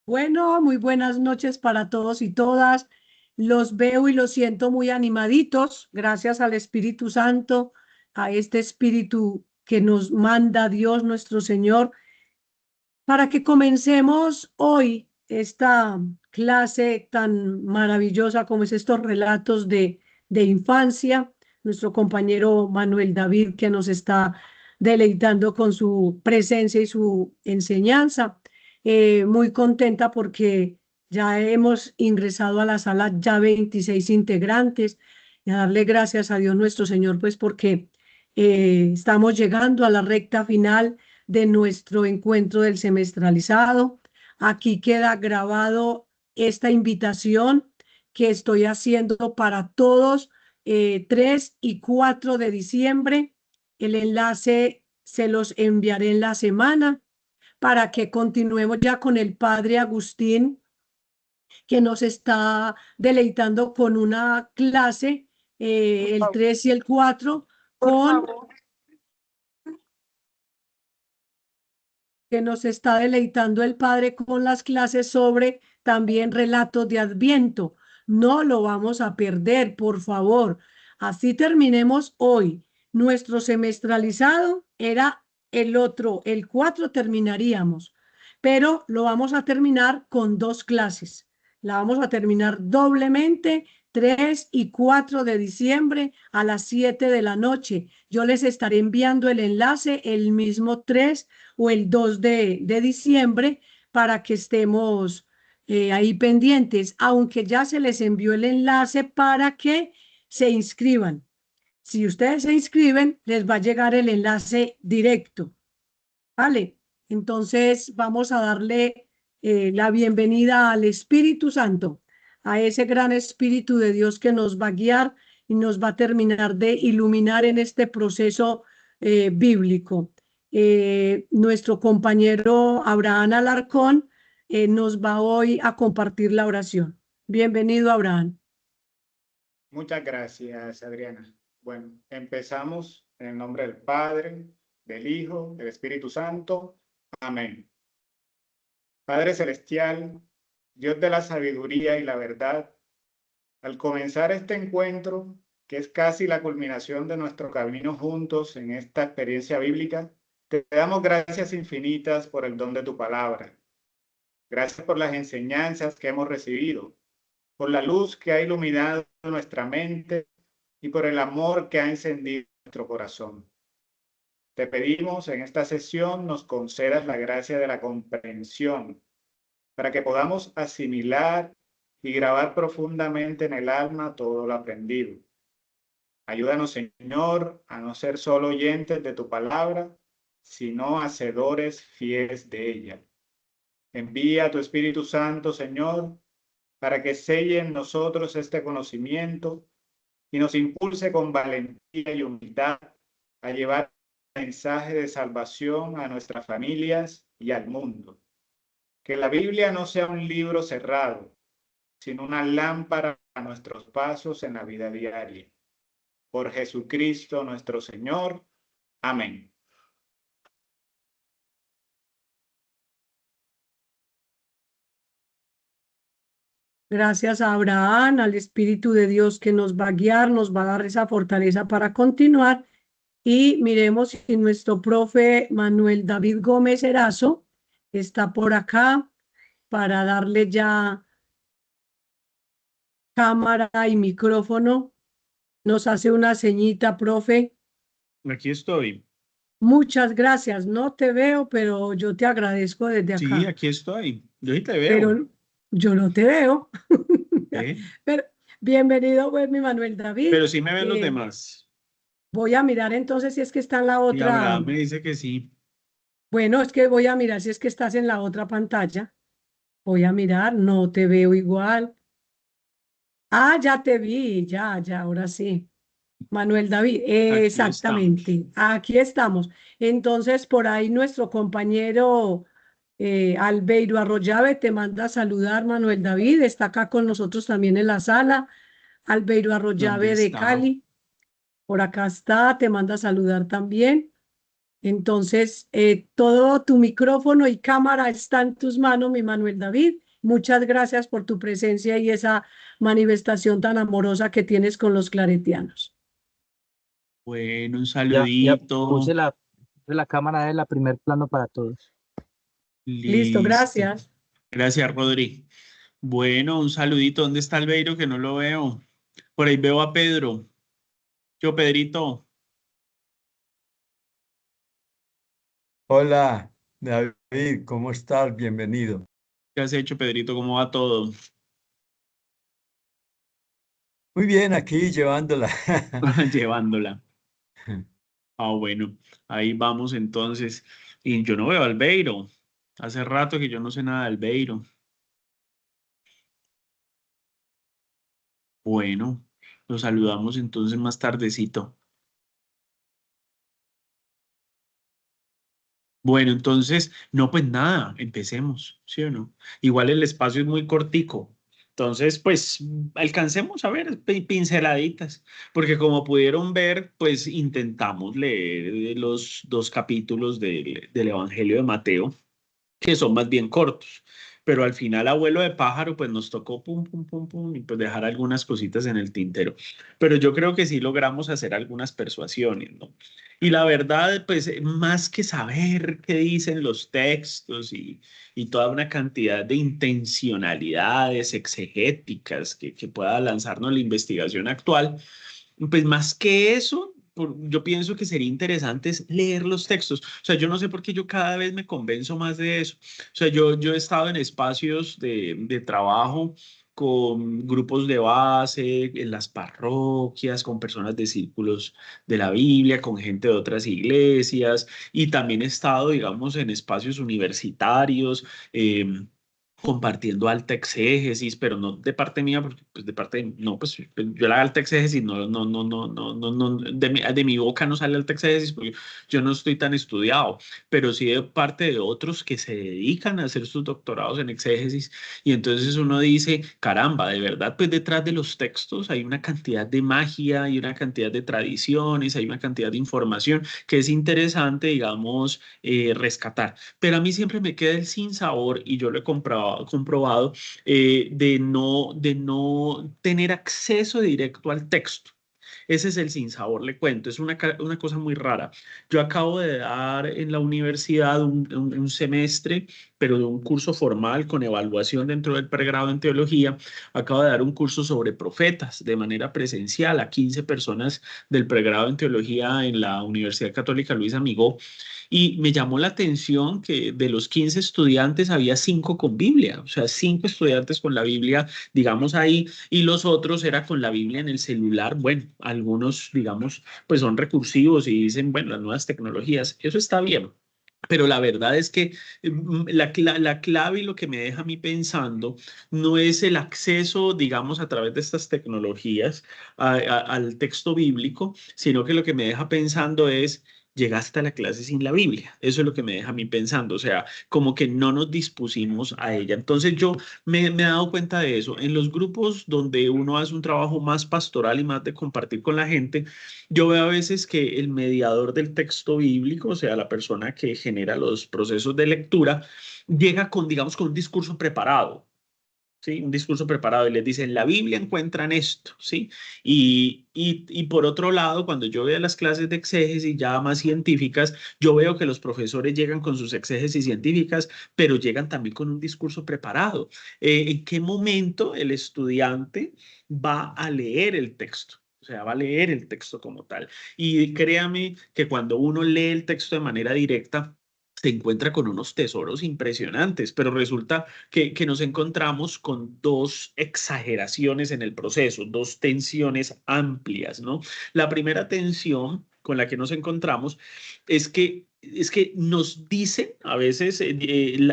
Bueno, muy buenas noches para todos y todas. Los veo y los siento muy animaditos, gracias al Espíritu Santo, a este Espíritu que nos manda Dios nuestro Señor, para que comencemos hoy esta clase tan maravillosa como es estos relatos de infancia. Nuestro compañero Manuel David que nos está deleitando con su presencia y su enseñanza. Muy contenta porque ya hemos ingresado a la sala ya 26 integrantes y a darle gracias a Dios nuestro Señor, pues porque estamos llegando a la recta final de nuestro encuentro del semestralizado. Aquí queda grabado esta invitación que estoy haciendo para todos, 3 y 4 de diciembre. El enlace se los enviaré en la semana para que continuemos ya con el padre Agustín, que nos está deleitando con una clase, el 3 y el 4, Por con favor. que nos está deleitando el Padre con las clases sobre también relatos de Adviento. No lo vamos a perder, por favor. Así terminemos hoy. Nuestro semestralizado era el otro, el 4 terminaríamos, pero lo vamos a terminar con dos clases. La vamos a terminar doblemente 3 y 4 de diciembre a las 7 de la noche. Yo les estaré enviando el enlace el mismo 3 o el 2 de diciembre para que estemos ahí pendientes, aunque ya se les envió el enlace para que se inscriban. Si ustedes se inscriben, les va a llegar el enlace directo, ¿vale? Entonces vamos a darle la bienvenida al Espíritu Santo, a ese gran Espíritu de Dios que nos va a guiar y nos va a terminar de iluminar en este proceso bíblico. Nuestro compañero Abraham Alarcón nos va hoy a compartir la oración. Bienvenido, Abraham. Muchas gracias, Adriana. Bueno, empezamos en el nombre del Padre, del Hijo, del Espíritu Santo. Amén. Padre Celestial, Dios de la sabiduría y la verdad, al comenzar este encuentro, que es casi la culminación de nuestro camino juntos en esta experiencia bíblica, te damos gracias infinitas por el don de tu palabra. Gracias por las enseñanzas que hemos recibido, por la luz que ha iluminado nuestra mente y por el amor que ha encendido nuestro corazón. Te pedimos en esta sesión nos concedas la gracia de la comprensión para que podamos asimilar y grabar profundamente en el alma todo lo aprendido. Ayúdanos, Señor, a no ser solo oyentes de tu palabra, sino hacedores fieles de ella. Envía a tu Espíritu Santo, Señor, para que selle en nosotros este conocimiento y nos impulse con valentía y humildad a llevar el mensaje de salvación a nuestras familias y al mundo. Que la Biblia no sea un libro cerrado, sino una lámpara a nuestros pasos en la vida diaria. Por Jesucristo nuestro Señor. Amén. Gracias a Abraham, al Espíritu de Dios que nos va a guiar, nos va a dar esa fortaleza para continuar. Y miremos si nuestro profe Manuel David Gómez Erazo está por acá para darle ya cámara y micrófono. Nos hace una ceñita, profe. Aquí estoy. Muchas gracias. No te veo, pero yo te agradezco desde Sí, acá. aquí estoy. Yo sí te veo. Pero yo no te veo. ¿Eh? Pero bienvenido, pues, mi Manuel David. Pero sí me ven los demás. Voy a mirar entonces si es que está en la Y otra. Abraham me dice que sí. Bueno, es que voy a mirar si es que estás en la otra pantalla. Voy a mirar, no te veo igual. Ah, ya te vi, ya, ahora sí. Manuel David, Aquí estamos. exactamente, aquí estamos. Entonces, por ahí nuestro compañero Albeiro Arroyave te manda a saludar, Manuel David, está acá con nosotros también en la sala. Albeiro ¿Dónde Arroyave de está? Cali, por acá está, te manda a saludar también. Entonces, todo tu micrófono y cámara está en tus manos, mi Manuel David. Muchas gracias por tu presencia y esa manifestación tan amorosa que tienes con los claretianos. Bueno, un Ya saludito. puse la cámara de la primer plano para todos. Listo, Listo. gracias. Gracias, Rodri. Bueno, un saludito. ¿Dónde está el Beiro que no lo veo? Por ahí veo a Pedro. Yo, Pedrito. Hola, David, ¿cómo estás? Bienvenido. ¿Qué has hecho, Pedrito? ¿Cómo va todo? Muy bien, aquí llevándola. Llevándola. Ah, bueno, ahí vamos entonces. Y yo no veo al Beiro. Hace rato que yo no sé nada del Beiro. Bueno, lo saludamos entonces más tardecito. Bueno, entonces, no, pues nada, empecemos, ¿sí o no? Igual el espacio es muy cortico. Entonces, pues alcancemos a ver pinceladitas, porque como pudieron ver, pues intentamos leer los dos capítulos del Evangelio de Mateo, que son más bien cortos. Pero al final, abuelo de pájaro, pues nos tocó pum, pum, pum, pum, y pues dejar algunas cositas en el tintero. Pero yo creo que sí logramos hacer algunas persuasiones, ¿no? Y la verdad, pues más que saber qué dicen los textos y toda una cantidad de intencionalidades exegéticas que pueda lanzarnos la investigación actual, pues más que eso, yo pienso que sería interesante es leer los textos. O sea, yo no sé por qué yo cada vez me convenzo más de eso. O sea, yo he estado en espacios de trabajo con grupos de base, en las parroquias, con personas de círculos de la Biblia, con gente de otras iglesias, y también he estado, digamos, en espacios universitarios. Compartiendo alta exégesis, pero no de parte mía, porque pues de parte, no, pues yo la alta exégesis, de mi boca no sale alta exégesis, porque yo no estoy tan estudiado, pero sí de parte de otros que se dedican a hacer sus doctorados en exégesis, y entonces uno dice, caramba, de verdad, pues detrás de los textos hay una cantidad de magia, hay una cantidad de tradiciones, hay una cantidad de información que es interesante, digamos, rescatar. Pero a mí siempre me queda el sinsabor, y yo lo he comprobado, de no tener acceso directo al texto. Ese es el sinsabor, le cuento, es una cosa muy rara. Yo acabo de dar en la universidad un semestre, pero de un curso formal con evaluación dentro del pregrado en teología. Acabo de dar un curso sobre profetas de manera presencial a 15 personas del pregrado en teología en la Universidad Católica Luis Amigó. Y me llamó la atención que de los 15 estudiantes había 5 con Biblia, o sea, 5 estudiantes con la Biblia, digamos ahí, y los otros era con la Biblia en el celular. Bueno, algunos, digamos, pues son recursivos y dicen, bueno, las nuevas tecnologías, eso está bien. Pero la verdad es que la clave y lo que me deja a mí pensando no es el acceso, digamos, a través de estas tecnologías al texto bíblico, sino que lo que me deja pensando es, llegaste a la clase sin la Biblia. Eso es lo que me deja a mí pensando, o sea, como que no nos dispusimos a ella. Entonces yo me he dado cuenta de eso. En los grupos donde uno hace un trabajo más pastoral y más de compartir con la gente, yo veo a veces que el mediador del texto bíblico, o sea, la persona que genera los procesos de lectura, llega con, digamos, con un discurso preparado. ¿Sí? Un discurso preparado y les dicen, en la Biblia encuentran esto, ¿sí? Y por otro lado, cuando yo veo las clases de exégesis ya más científicas, yo veo que los profesores llegan con sus exégesis científicas, pero llegan también con un discurso preparado. ¿En qué momento el estudiante va a leer el texto? O sea, va a leer el texto como tal. Y créame que cuando uno lee el texto de manera directa, se encuentra con unos tesoros impresionantes, pero resulta que nos encontramos con dos exageraciones en el proceso, dos tensiones amplias, ¿no? La primera tensión con la que nos encontramos es que nos dicen a veces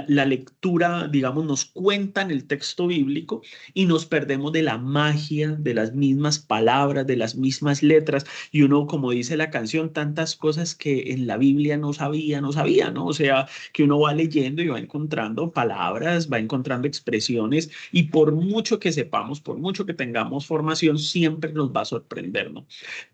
la lectura, digamos, nos cuentan el texto bíblico y nos perdemos de la magia de las mismas palabras, de las mismas letras, y uno, como dice la canción, tantas cosas que en la Biblia no sabía, ¿no? O sea, que uno va leyendo y va encontrando palabras, va encontrando expresiones, y por mucho que sepamos, por mucho que tengamos formación, siempre nos va a sorprender, ¿no?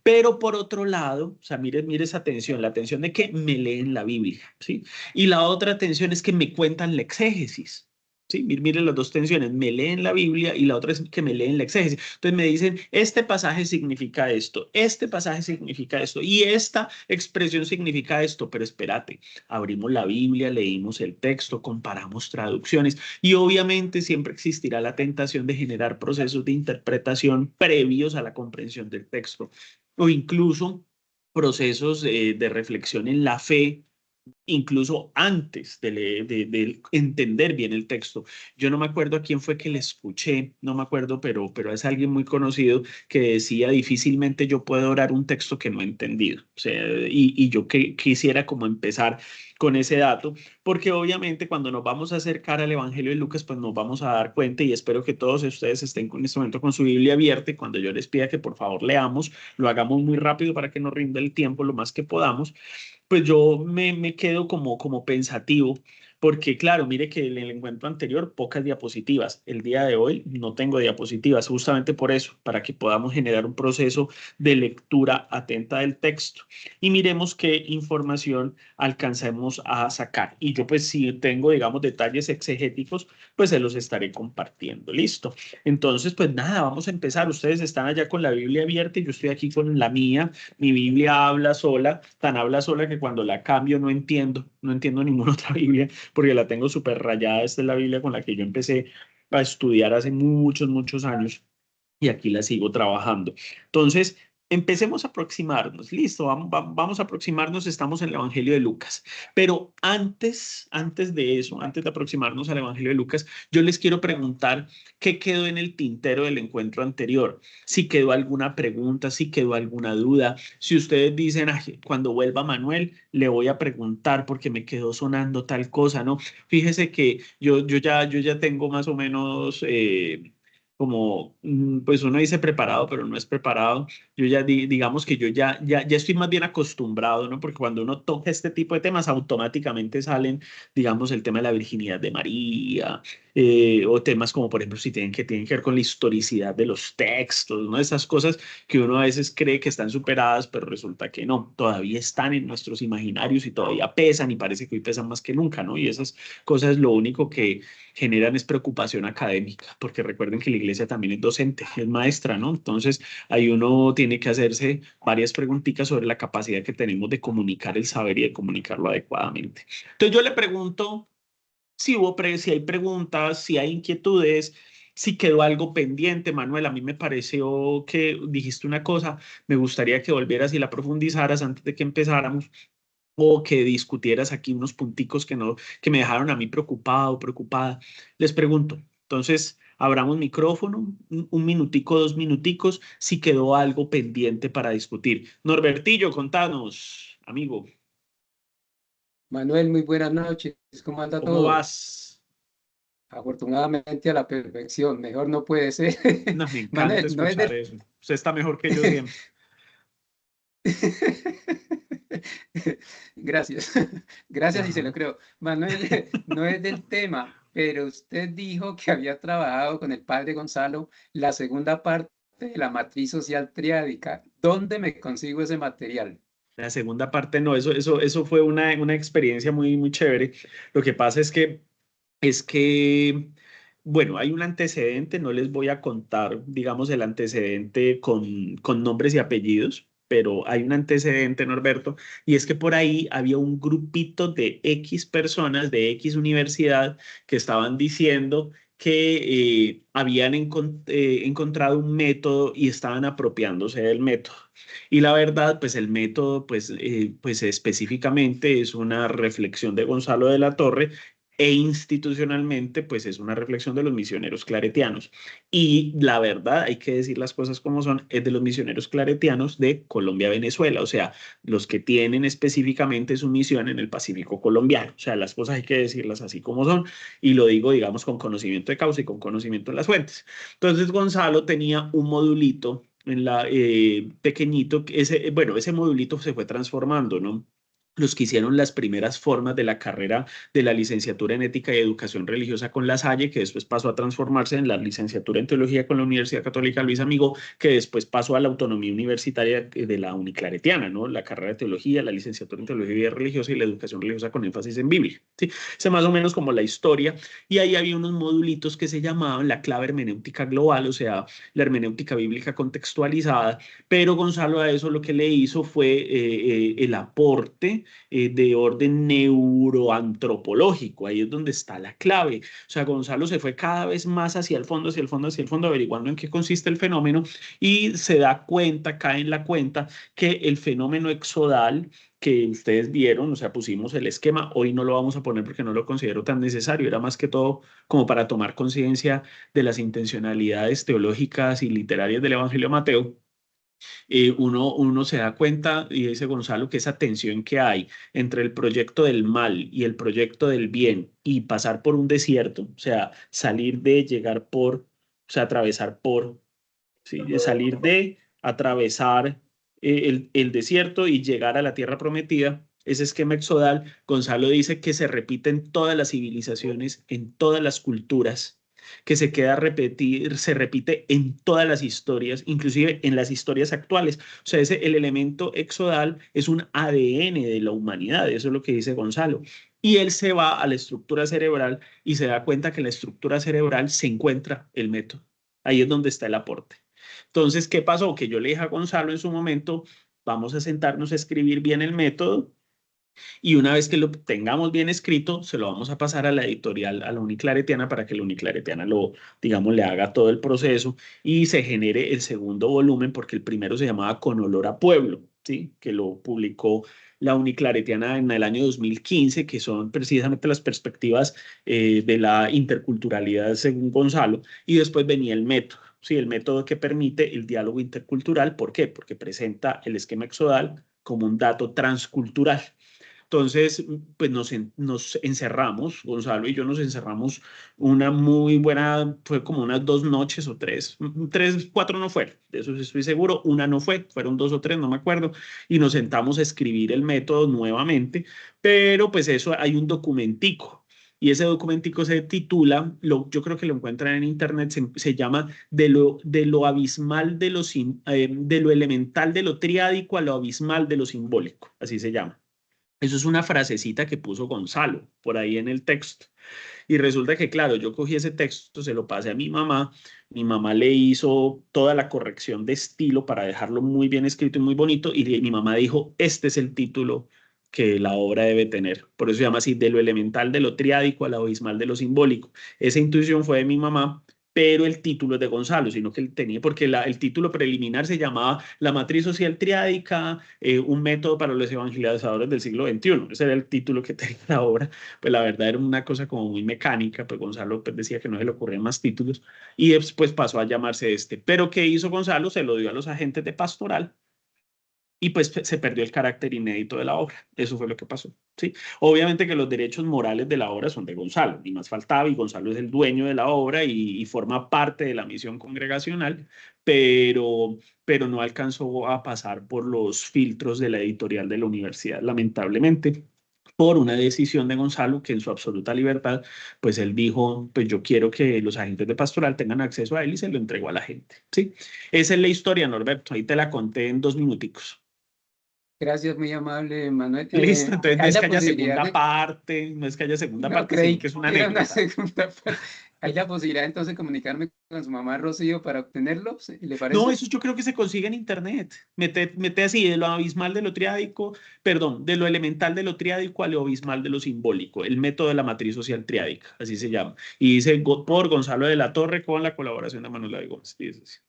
Pero por otro lado, o sea, mire esa tensión, la tensión de que me leen leen la Biblia, ¿sí? Y la otra tensión es que me cuentan la exégesis. Sí, miren las dos tensiones, me leen la Biblia y la otra es que me leen la exégesis. Entonces me dicen, este pasaje significa esto, este pasaje significa esto y esta expresión significa esto, pero espérate, abrimos la Biblia, leímos el texto, comparamos traducciones y obviamente siempre existirá la tentación de generar procesos de interpretación previos a la comprensión del texto o incluso procesos de reflexión en la fe incluso antes de entender bien el texto. Yo no me acuerdo a quién fue que le escuché, no me acuerdo, pero es alguien muy conocido que decía difícilmente yo puedo orar un texto que no he entendido. O sea, y yo quisiera como empezar con ese dato, porque obviamente cuando nos vamos a acercar al Evangelio de Lucas, pues nos vamos a dar cuenta y espero que todos ustedes estén en este momento con su Biblia abierta y cuando yo les pida que por favor leamos, lo hagamos muy rápido para que nos rinda el tiempo lo más que podamos pues yo me quedo como pensativo, porque claro, mire que en el encuentro anterior pocas diapositivas. El día de hoy no tengo diapositivas, justamente por eso, para que podamos generar un proceso de lectura atenta del texto y miremos qué información alcancemos a sacar. Y yo pues si tengo, digamos, detalles exegéticos, pues se los estaré compartiendo. Listo. Entonces, pues nada, vamos a empezar. Ustedes están allá con la Biblia abierta y yo estoy aquí con la mía. Mi Biblia habla sola, tan habla sola que cuando la cambio no entiendo ninguna otra Biblia porque la tengo súper rayada. Esta es la Biblia con la que yo empecé a estudiar hace muchos años y aquí la sigo trabajando. Entonces, empecemos a aproximarnos. Listo, vamos a aproximarnos, estamos en el Evangelio de Lucas. Pero antes de eso, antes de aproximarnos al Evangelio de Lucas, yo les quiero preguntar qué quedó en el tintero del encuentro anterior. Si quedó alguna pregunta, si quedó alguna duda. Si ustedes dicen, "Ay, cuando vuelva Manuel, le voy a preguntar porque me quedó sonando tal cosa", ¿no? Fíjese que yo ya tengo más o menos... como, pues uno dice preparado, pero no es preparado. Yo ya digamos que yo ya estoy más bien acostumbrado, ¿no? Porque cuando uno toca este tipo de temas, automáticamente salen, digamos, el tema de la virginidad de María, o temas como, por ejemplo, si tienen que ver con la historicidad de los textos, ¿no? Esas cosas que uno a veces cree que están superadas, pero resulta que no, todavía están en nuestros imaginarios y todavía pesan y parece que hoy pesan más que nunca, ¿no? Y esas cosas lo único que generan es preocupación académica, porque recuerden que la iglesia también es docente, es maestra, ¿no? Entonces, ahí uno tiene que hacerse varias preguntitas sobre la capacidad que tenemos de comunicar el saber y de comunicarlo adecuadamente. Entonces, yo le pregunto si hay preguntas, si hay inquietudes, si quedó algo pendiente. Manuel, a mí me pareció que dijiste una cosa, me gustaría que volvieras y la profundizaras antes de que empezáramos o que discutieras aquí unos punticos que me dejaron a mí preocupado, preocupada. Les pregunto, entonces, abramos micrófono, un minutico, 2 minuticos, si quedó algo pendiente para discutir. Norbertillo, contanos, amigo, Manuel, muy buenas noches. ¿Cómo anda ¿cómo todo? vas? Afortunadamente a la perfección, mejor no puede ser. No, me encanta Manuel, no es escuchar del... eso. Usted está mejor que yo siempre. Gracias, gracias y se lo Ajá. creo. Manuel, no es del tema, pero usted dijo que había trabajado con el padre Gonzalo la segunda parte de la matriz social triádica. ¿Dónde me consigo ese material? La segunda parte no, eso fue una experiencia muy chévere. Lo que pasa es que, bueno, hay un antecedente, no les voy a contar, digamos, el antecedente con nombres y apellidos, pero hay un antecedente, Norberto, y es que por ahí había un grupito de X personas de X universidad que estaban diciendo que habían encontrado un método y estaban apropiándose del método. Y la verdad, pues el método, pues específicamente es una reflexión de Gonzalo de la Torre e institucionalmente, pues es una reflexión de los misioneros claretianos. Y la verdad, hay que decir las cosas como son, es de los misioneros claretianos de Colombia-Venezuela, o sea, los que tienen específicamente su misión en el Pacífico colombiano. O sea, las cosas hay que decirlas así como son, y lo digo, digamos, con conocimiento de causa y con conocimiento de las fuentes. Entonces, Gonzalo tenía un modulito en la pequeñito, bueno, ese modulito se fue transformando, ¿no? los que hicieron las primeras formas de la carrera de la licenciatura en Ética y Educación Religiosa con La Salle, que después pasó a transformarse en la licenciatura en Teología con la Universidad Católica Luis Amigo, que después pasó a la autonomía universitaria de la Uniclaretiana, ¿no? La carrera de Teología, la licenciatura en Teología y Vida Religiosa y la Educación Religiosa con énfasis en Biblia, ¿sí? Esa más o menos como la historia, y ahí había unos modulitos que se llamaban la clave hermenéutica global, o sea, la hermenéutica bíblica contextualizada, pero Gonzalo a eso lo que le hizo fue el aporte de orden neuroantropológico. Ahí es donde está la clave. O sea, Gonzalo se fue cada vez más hacia el fondo, hacia el fondo, hacia el fondo, averiguando en qué consiste el fenómeno y se da cuenta, cae en la cuenta que el fenómeno exodal que ustedes vieron, o sea, pusimos el esquema, hoy no lo vamos a poner porque no lo considero tan necesario, era más que todo como para tomar conciencia de las intencionalidades teológicas y literarias del Evangelio de Mateo. Uno se da cuenta, y dice Gonzalo, que esa tensión que hay entre el proyecto del mal y el proyecto del bien y pasar por un desierto, o sea, salir de, llegar por, o sea, atravesar por, ¿sí? Salir de, atravesar el desierto y llegar a la tierra prometida. Ese esquema exodal, Gonzalo dice que se repite en todas las civilizaciones, en todas las culturas, que se queda a repetir, se repite en todas las historias, inclusive en las historias actuales. O sea, el elemento exodal es un ADN de la humanidad, eso es lo que dice Gonzalo. Y él se va a la estructura cerebral y se da cuenta que en la estructura cerebral se encuentra el método. Ahí es donde está el aporte. Entonces, ¿qué pasó? Que yo le dije a Gonzalo en su momento, vamos a sentarnos a escribir bien el método y una vez que lo tengamos bien escrito, se lo vamos a pasar a la editorial, a la Uniclaretiana, para que la Uniclaretiana lo, digamos, le haga todo el proceso y se genere el segundo volumen, porque el primero se llamaba Con Olor a Pueblo, ¿sí? Que lo publicó la Uniclaretiana en el año 2015, que son precisamente las perspectivas de la interculturalidad según Gonzalo, y después venía el método. Sí, el método que permite el diálogo intercultural. ¿Por qué? Porque presenta el esquema exodal como un dato transcultural. Entonces, pues nos encerramos, Gonzalo y yo nos encerramos una muy buena, fue como unas 2 noches o 3, 4 no fueron, de eso estoy seguro, una no fue, fueron 2 o 3, no me acuerdo, y nos sentamos a escribir el método nuevamente, pero pues eso hay un documentico. Y ese documentico se titula, yo creo que lo encuentran en internet, se llama de lo abismal de lo elemental de lo triádico a lo abismal de lo simbólico, así se llama. Eso es una frasecita que puso Gonzalo por ahí en el texto. Y resulta que, claro, yo cogí ese texto, se lo pasé a mi mamá le hizo toda la corrección de estilo para dejarlo muy bien escrito y muy bonito, y mi mamá dijo, este es el título que la obra debe tener. Por eso se llama así, de lo elemental de lo triádico a lo abismal de lo simbólico. Esa intuición fue de mi mamá, pero el título es de Gonzalo, sino que él tenía, porque el título preliminar se llamaba La matriz social triádica, un método para los evangelizadores del siglo XXI. Ese era el título que tenía la obra. Pues la verdad era una cosa como muy mecánica, pues Gonzalo pues, decía que no se le ocurrían más títulos y después pasó a llamarse este. Pero ¿qué hizo Gonzalo? Se lo dio a los agentes de pastoral y pues se perdió el carácter inédito de la obra. Eso fue lo que pasó, ¿sí? Obviamente que los derechos morales de la obra son de Gonzalo, ni más faltaba, y Gonzalo es el dueño de la obra y forma parte de la misión congregacional, pero no alcanzó a pasar por los filtros de la editorial de la universidad, lamentablemente, por una decisión de Gonzalo que en su absoluta libertad, pues él dijo, pues yo quiero que los agentes de pastoral tengan acceso a él y se lo entregó a la gente, ¿sí? Esa es la historia, Norberto, ahí te la conté en 2 minuticos. Gracias, muy amable, Manuel. Listo, entonces no ¿Hay es la que haya posibilidad segunda de... parte, no es que haya segunda No parte, sino creí que es una que era una anécdota. segunda parte. ¿Hay la posibilidad entonces de comunicarme con su mamá Rocío para obtenerlo? ¿Le No, parece? eso yo creo que se consigue en internet. Mete así, de lo abismal de lo triádico, perdón, de lo elemental de lo triádico a lo abismal de lo simbólico, el método de la matriz social triádica, así se llama. Y dice por Gonzalo de la Torre con la colaboración de Manuel de Gómez. Dice así.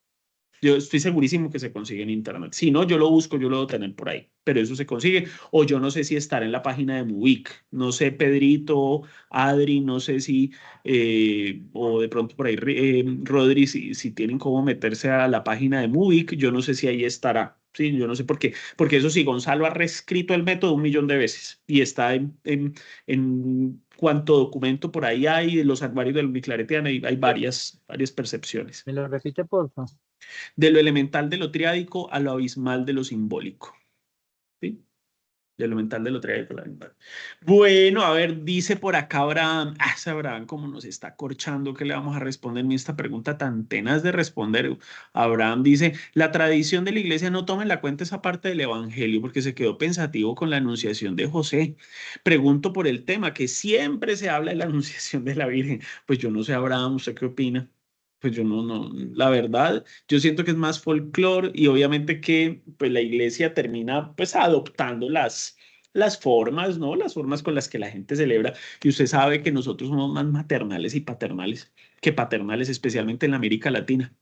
Yo estoy segurísimo que se consigue en internet. Si no, yo lo busco, yo lo debo tener por ahí. Pero eso se consigue. O yo no sé si estará en la página de Mubic. No sé, Pedrito, Adri, no sé si, o de pronto por ahí, Rodri, si tienen cómo meterse a la página de Mubic, yo no sé si ahí estará. Sí, yo no sé por qué. Porque eso sí, Gonzalo ha reescrito el método 1.000.000 de veces y está en cuanto documento por ahí hay, de los acuarios del Uniclaretiana, hay varias percepciones. ¿Me lo repite, por favor? De lo elemental de lo triádico a lo abismal de lo simbólico. ¿Sí? De lo mental de lo trágico. Bueno, a ver, dice por acá Abraham. Ese Abraham, como nos está corchando, ¿qué le vamos a responder en esta pregunta tan tenaz de responder? Abraham dice, la tradición de la iglesia no toma en la cuenta esa parte del evangelio porque se quedó pensativo con la anunciación de José. Pregunto por el tema, que siempre se habla de la anunciación de la Virgen. Pues yo no sé, Abraham, ¿usted qué opina? Pues yo no, la verdad, yo siento que es más folclore y obviamente que pues la iglesia termina pues adoptando las formas, ¿no? Las formas con las que la gente celebra. Y usted sabe que nosotros somos más maternales y paternales que paternales, especialmente en la América Latina.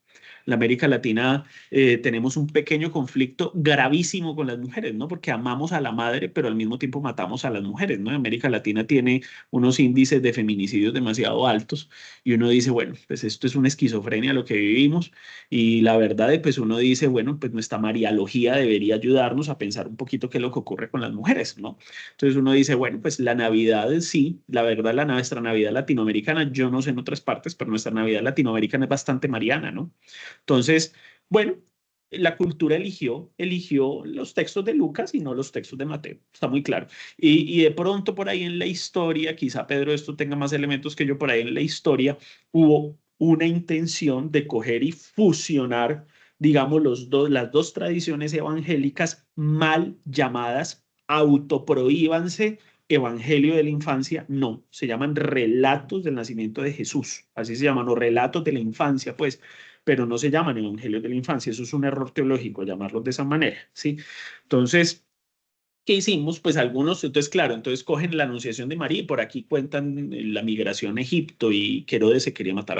En la América Latina tenemos un pequeño conflicto gravísimo con las mujeres, ¿no? Porque amamos a la madre, pero al mismo tiempo matamos a las mujeres, ¿no? América Latina tiene unos índices de feminicidios demasiado altos y uno dice, bueno, pues esto es una esquizofrenia lo que vivimos y la verdad es, pues uno dice, bueno, pues nuestra mariología debería ayudarnos a pensar un poquito qué es lo que ocurre con las mujeres, ¿no? Entonces uno dice, bueno, pues la Navidad sí, la verdad nuestra Navidad latinoamericana, yo no sé en otras partes, pero nuestra Navidad latinoamericana es bastante mariana, ¿no? Entonces, bueno, la cultura eligió los textos de Lucas y no los textos de Mateo, está muy claro. Y de pronto por ahí en la historia, quizá Pedro esto tenga más elementos que yo, por ahí en la historia hubo una intención de coger y fusionar, digamos, las dos tradiciones evangélicas mal llamadas autoprohíbanse Evangelio de la infancia, no, se llaman relatos del nacimiento de Jesús, así se llaman, o relatos de la infancia, pues, pero no se llaman evangelios de la infancia, eso es un error teológico llamarlos de esa manera, ¿sí? Entonces, ¿qué hicimos? Pues algunos, entonces claro, entonces cogen la anunciación de María y por aquí cuentan la migración a Egipto y que Herodes se quería matar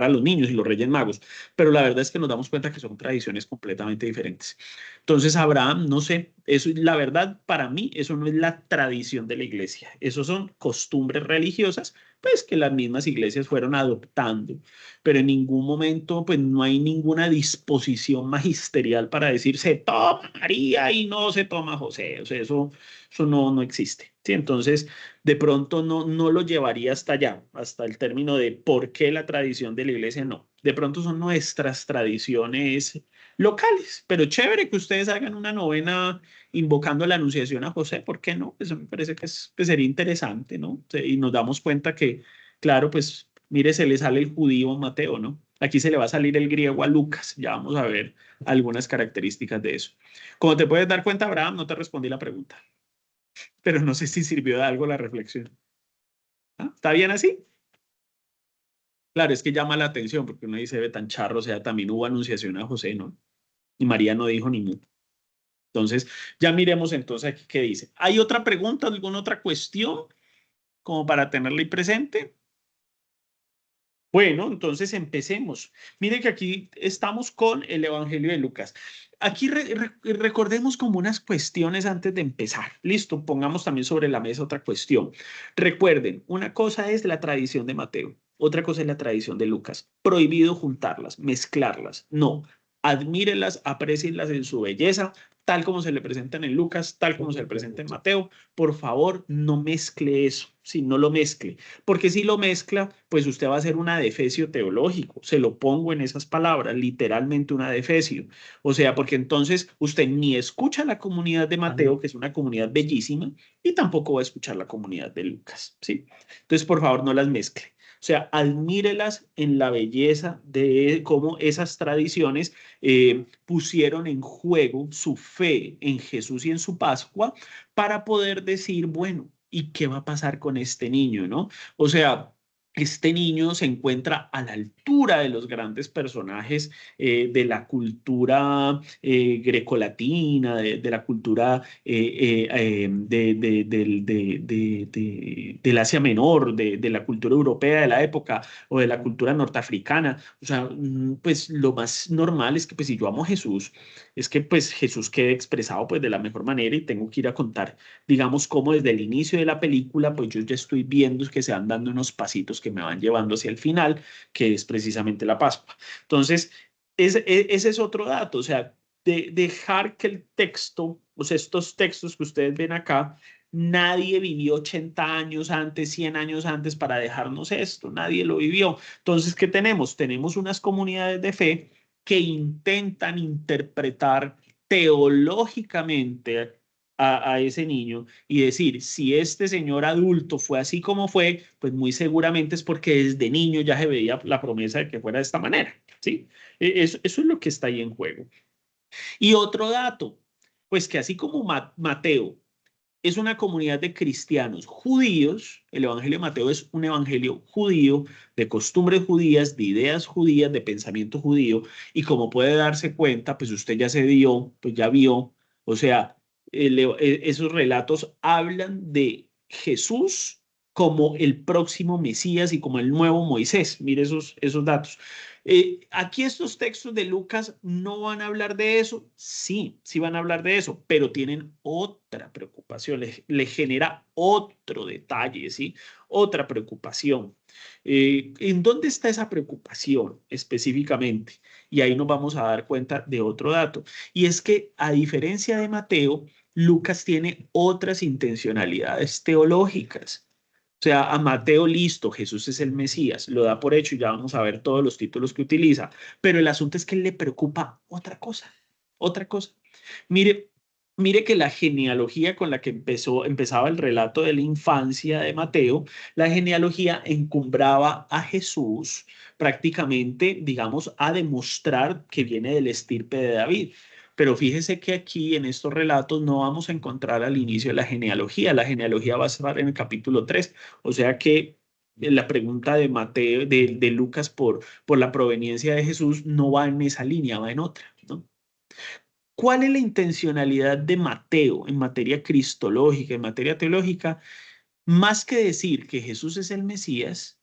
a los niños y los reyes magos, pero la verdad es que nos damos cuenta que son tradiciones completamente diferentes. Entonces Abraham, no sé, eso la verdad para mí eso no es la tradición de la iglesia, eso son costumbres religiosas, pues que las mismas iglesias fueron adoptando, pero en ningún momento pues no hay ninguna disposición magisterial para decir se toma María y no se toma José, o sea, eso no existe, ¿sí? Entonces, de pronto no lo llevaría hasta allá, hasta el término de por qué la tradición de la iglesia no. De pronto son nuestras tradiciones locales, pero chévere que ustedes hagan una novena invocando la anunciación a José, ¿por qué no? Eso me parece que sería interesante, ¿no? Y nos damos cuenta que, claro, pues mire, se le sale el judío a Mateo, ¿no? Aquí se le va a salir el griego a Lucas, ya vamos a ver algunas características de eso. Como te puedes dar cuenta, Abraham, no te respondí la pregunta, pero no sé si sirvió de algo la reflexión. ¿Ah? ¿Está bien así? Claro, es que llama la atención porque uno dice, ve tan charro, o sea, también hubo anunciación a José, ¿no? Y María no dijo ni mu. Entonces, ya miremos entonces aquí qué dice. ¿Hay otra pregunta, alguna otra cuestión como para tenerla ahí presente? Bueno, entonces empecemos. Mire que aquí estamos con el Evangelio de Lucas. Aquí recordemos como unas cuestiones antes de empezar. Listo, pongamos también sobre la mesa otra cuestión. Recuerden, una cosa es la tradición de Mateo, otra cosa es la tradición de Lucas. Prohibido juntarlas, mezclarlas. No, admírenlas, aprécienlas en su belleza, tal como se le presentan en Lucas, tal como se le presenta en Mateo. Por favor, no mezcle eso, si no lo mezcle. Porque si lo mezcla, pues usted va a hacer un adefesio teológico. Se lo pongo en esas palabras, literalmente un adefesio. O sea, porque entonces usted ni escucha la comunidad de Mateo, que es una comunidad bellísima, y tampoco va a escuchar la comunidad de Lucas, ¿sí? Entonces, por favor, no las mezcle. O sea, admírelas en la belleza de cómo esas tradiciones pusieron en juego su fe en Jesús y en su Pascua para poder decir, bueno, ¿y qué va a pasar con este niño, no? O sea, este niño se encuentra a la altura de los grandes personajes de la cultura grecolatina, de la cultura del Asia Menor, de la cultura europea de la época o de la cultura norteafricana. O sea, pues lo más normal es que pues si yo amo a Jesús, es que pues Jesús quede expresado pues de la mejor manera y tengo que ir a contar, digamos, cómo desde el inicio de la película pues yo ya estoy viendo que se van dando unos pasitos que me van llevando hacia el final, que es precisamente la Pascua. Entonces, ese es otro dato, o sea, dejar que el texto, o sea, estos textos que ustedes ven acá, nadie vivió 80 años antes, 100 años antes para dejarnos esto, nadie lo vivió. Entonces, ¿qué tenemos? Tenemos unas comunidades de fe que intentan interpretar teológicamente a ese niño y decir, si este señor adulto fue así como fue, pues muy seguramente es porque desde niño ya se veía la promesa de que fuera de esta manera, ¿sí? Eso es lo que está ahí en juego. Y otro dato, pues que así como Mateo es una comunidad de cristianos judíos, el Evangelio de Mateo es un evangelio judío, de costumbres judías, de ideas judías, de pensamiento judío, y como puede darse cuenta, pues usted ya se dio, pues ya vio, o sea, esos relatos hablan de Jesús como el próximo Mesías y como el nuevo Moisés. Mire esos datos. Aquí estos textos de Lucas no van a hablar de eso. Sí, sí van a hablar de eso, pero tienen otra preocupación, le genera otro detalle, ¿sí? Otra preocupación. ¿En dónde está esa preocupación específicamente? Y ahí nos vamos a dar cuenta de otro dato. Y es que a diferencia de Mateo, Lucas tiene otras intencionalidades teológicas. O sea, a Mateo, listo, Jesús es el Mesías, lo da por hecho y ya vamos a ver todos los títulos que utiliza, pero el asunto es que le preocupa otra cosa, otra cosa. Mire que la genealogía con la que empezaba el relato de la infancia de Mateo, la genealogía encumbraba a Jesús prácticamente, digamos, a demostrar que viene del estirpe de David. Pero fíjese que aquí en estos relatos no vamos a encontrar al inicio de la genealogía va a estar en el capítulo 3, o sea que la pregunta de Mateo, de Lucas por la proveniencia de Jesús no va en esa línea, va en otra, ¿no? ¿Cuál es la intencionalidad de Mateo en materia cristológica, en materia teológica? Más que decir que Jesús es el Mesías,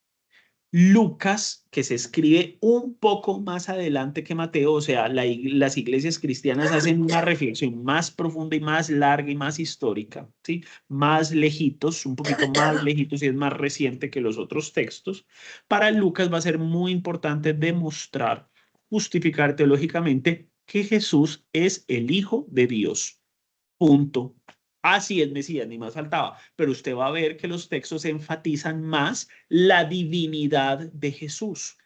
Lucas, que se escribe un poco más adelante que Mateo, o sea, las iglesias cristianas hacen una reflexión más profunda y más larga y más histórica, ¿sí? Más lejitos, un poquito más lejitos y es más reciente que los otros textos. Para Lucas va a ser muy importante demostrar, justificar teológicamente que Jesús es el Hijo de Dios. Punto. Así es Mesías, ni más faltaba. Pero usted va a ver que los textos enfatizan más la divinidad de Jesús.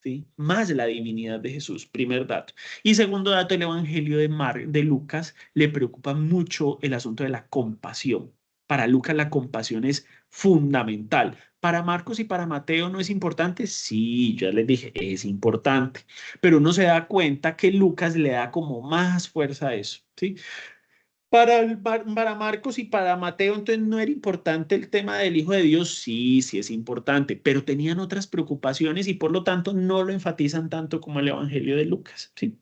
¿Sí? Más la divinidad de Jesús, primer dato. Y segundo dato, el Evangelio de Lucas le preocupa mucho el asunto de la compasión. Para Lucas la compasión es fundamental. Para Marcos y para Mateo no es importante. Sí, ya les dije, es importante. Pero uno se da cuenta que Lucas le da como más fuerza a eso. ¿Sí? Para Marcos y para Mateo, entonces no era importante el tema del Hijo de Dios, sí, sí es importante, pero tenían otras preocupaciones y por lo tanto no lo enfatizan tanto como el Evangelio de Lucas, ¿sí?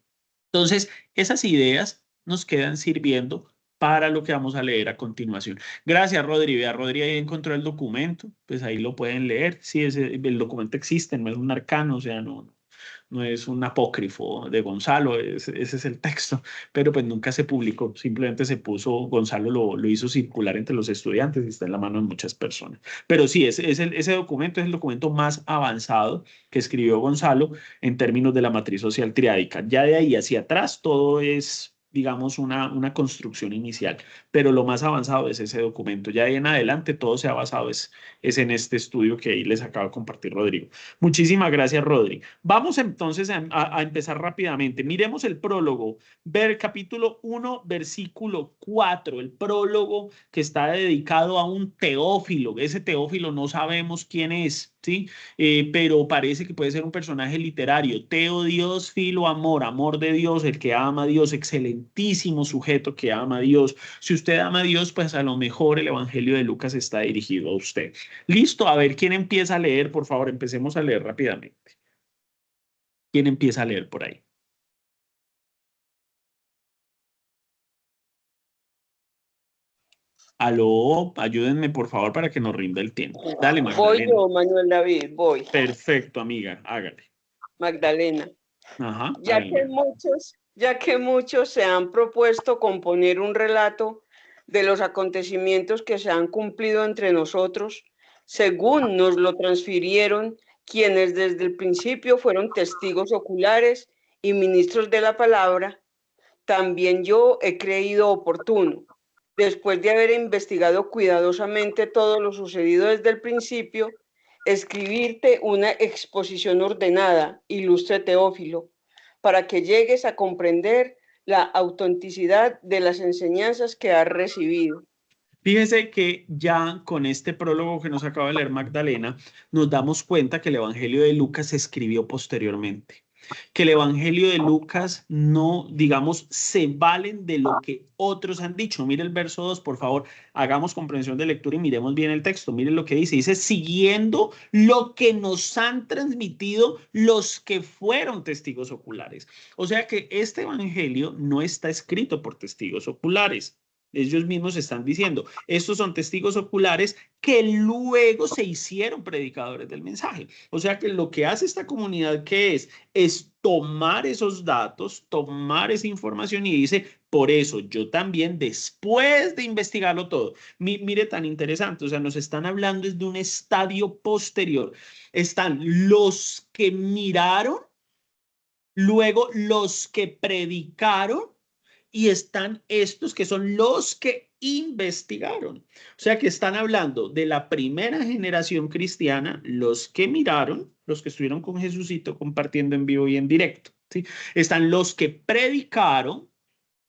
Entonces, esas ideas nos quedan sirviendo para lo que vamos a leer a continuación. Gracias, Rodri. Vea, Rodri ahí encontró el documento, pues ahí lo pueden leer. Sí, el documento existe, no es un arcano, o sea, no es un apócrifo de Gonzalo, ese es el texto, pero pues nunca se publicó, simplemente se puso, Gonzalo lo hizo circular entre los estudiantes y está en la mano de muchas personas. Pero sí, ese documento es el documento más avanzado que escribió Gonzalo en términos de la matriz social triádica. Ya de ahí hacia atrás todo es, digamos, una construcción inicial, pero lo más avanzado es ese documento. Ya de ahí en adelante todo se ha basado es en este estudio que ahí les acabo de compartir Rodrigo. Muchísimas gracias, Rodri. Vamos entonces a empezar rápidamente. Miremos el prólogo, ver capítulo 1, versículo 4, el prólogo que está dedicado a un Teófilo. Ese Teófilo no sabemos quién es, ¿sí? Pero parece que puede ser un personaje literario. Teo, Dios, Filo, amor, amor de Dios, el que ama a Dios, excelentísimo sujeto que ama a Dios. Si usted ama a Dios, pues a lo mejor el Evangelio de Lucas está dirigido a usted. Listo, a ver, ¿quién empieza a leer? Por favor, empecemos a leer rápidamente. ¿Quién empieza a leer por ahí? Aló, ayúdenme por favor para que nos rinda el tiempo. Dale, Voy Magdalena. yo, Manuel David, voy. Perfecto, amiga, hágale. Magdalena. Ajá, Ya que muchos se han propuesto componer un relato de los acontecimientos que se han cumplido entre nosotros, según nos lo transfirieron quienes desde el principio fueron testigos oculares y ministros de la palabra, también yo he creído oportuno, después de haber investigado cuidadosamente todo lo sucedido desde el principio, escribirte una exposición ordenada, ilustre Teófilo, para que llegues a comprender la autenticidad de las enseñanzas que has recibido. Fíjese que ya con este prólogo que nos acaba de leer Magdalena, nos damos cuenta que el Evangelio de Lucas se escribió posteriormente. Que el Evangelio de Lucas no, digamos, se valen de lo que otros han dicho. Mire el verso 2, por favor, hagamos comprensión de lectura y miremos bien el texto. Miren lo que dice. Dice, siguiendo lo que nos han transmitido los que fueron testigos oculares. O sea que este Evangelio no está escrito por testigos oculares. Ellos mismos están diciendo, estos son testigos oculares que luego se hicieron predicadores del mensaje. O sea que lo que hace esta comunidad, ¿qué es tomar esos datos, tomar esa información y dice, por eso yo también, después de investigarlo todo, mire tan interesante, o sea, nos están hablando desde un estadio posterior. Están los que miraron, luego los que predicaron, y están estos que son los que investigaron. O sea que están hablando de la primera generación cristiana, los que miraron, los que estuvieron con Jesucito compartiendo en vivo y en directo, ¿sí? Están los que predicaron,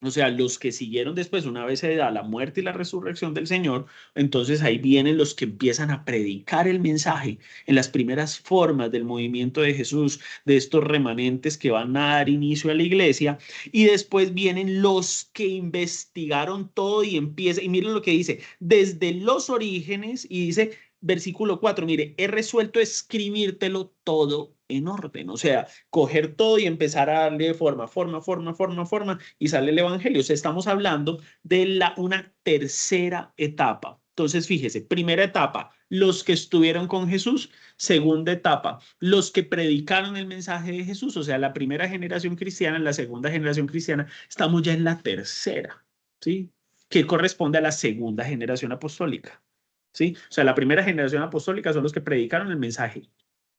o sea, los que siguieron después, una vez se da la muerte y la resurrección del Señor, entonces ahí vienen los que empiezan a predicar el mensaje en las primeras formas del movimiento de Jesús, de estos remanentes que van a dar inicio a la iglesia, y después vienen los que investigaron todo y empieza, y miren lo que dice, desde los orígenes, y dice, versículo 4, mire, he resuelto escribírtelo todo en orden, o sea, coger todo y empezar a darle forma, y sale el evangelio. O sea, estamos hablando de una tercera etapa. Entonces, fíjese, primera etapa, los que estuvieron con Jesús. Segunda etapa, los que predicaron el mensaje de Jesús. O sea, la primera generación cristiana, la segunda generación cristiana, estamos ya en la tercera, ¿sí? Que corresponde a la segunda generación apostólica, ¿sí? O sea, la primera generación apostólica son los que predicaron el mensaje,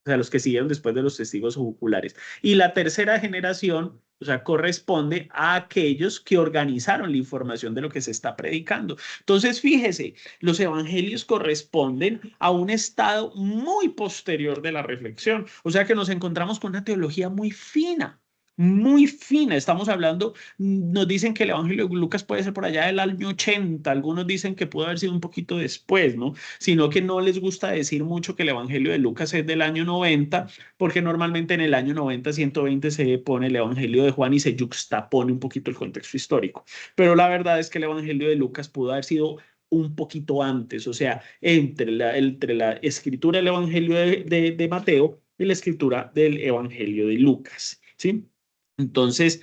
o sea, los que siguieron después de los testigos oculares. Y la tercera generación, o sea, corresponde a aquellos que organizaron la información de lo que se está predicando. Entonces, fíjese, los evangelios corresponden a un estado muy posterior de la reflexión. O sea, que nos encontramos con una teología muy fina. Muy fina, estamos hablando, nos dicen que el Evangelio de Lucas puede ser por allá del año 80, algunos dicen que pudo haber sido un poquito después, ¿no? Sino que no les gusta decir mucho que el Evangelio de Lucas es del año 90, porque normalmente en el año 90, 120 se pone el Evangelio de Juan y se yuxtapone un poquito el contexto histórico. Pero la verdad es que el Evangelio de Lucas pudo haber sido un poquito antes, o sea, entre la escritura del Evangelio de Mateo y la escritura del Evangelio de Lucas, ¿sí? Entonces,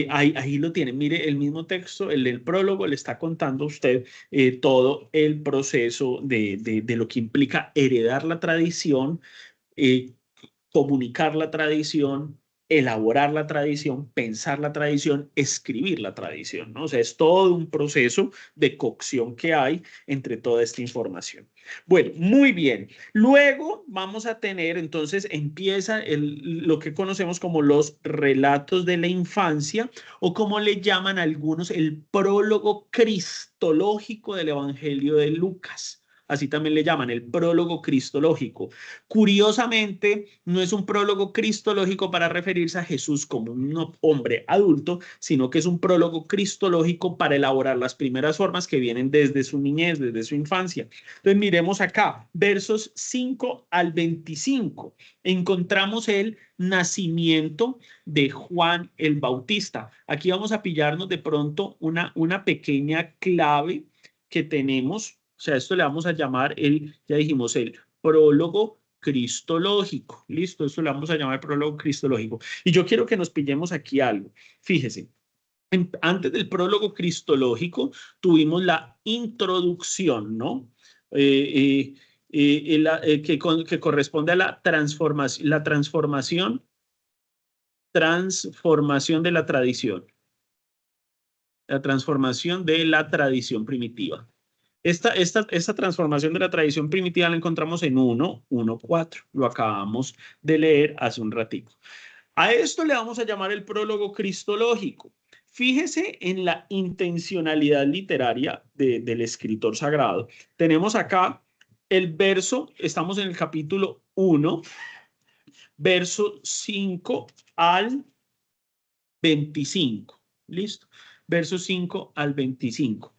ahí lo tienen. Mire, el mismo texto, el del prólogo, le está contando a usted todo el proceso de lo que implica heredar la tradición, comunicar la tradición, elaborar la tradición, pensar la tradición, escribir la tradición, ¿no? O sea, es todo un proceso de cocción que hay entre toda esta información. Bueno, muy bien. Luego vamos a tener, entonces empieza lo que conocemos como los relatos de la infancia, o como le llaman algunos, el prólogo cristológico del Evangelio de Lucas. Así también le llaman el prólogo cristológico. Curiosamente, no es un prólogo cristológico para referirse a Jesús como un hombre adulto, sino que es un prólogo cristológico para elaborar las primeras formas que vienen desde su niñez, desde su infancia. Entonces, miremos acá, versos 5 al 25. Encontramos el nacimiento de Juan el Bautista. Aquí vamos a pillarnos de pronto una pequeña clave que tenemos. O sea, esto le vamos a llamar ya dijimos, el prólogo cristológico. Listo, esto le vamos a llamar prólogo cristológico. Y yo quiero que nos pillemos aquí algo. Fíjese, antes del prólogo cristológico tuvimos la introducción, ¿no? Que corresponde a la transformación de la tradición. La transformación de la tradición primitiva. Esta transformación de la tradición primitiva la encontramos en 1:4. Lo acabamos de leer hace un ratito. A esto le vamos a llamar el prólogo cristológico. Fíjese en la intencionalidad literaria del escritor sagrado. Tenemos acá el verso, estamos en el capítulo 1, verso 5 al 25. Listo. Versos 5 al 25.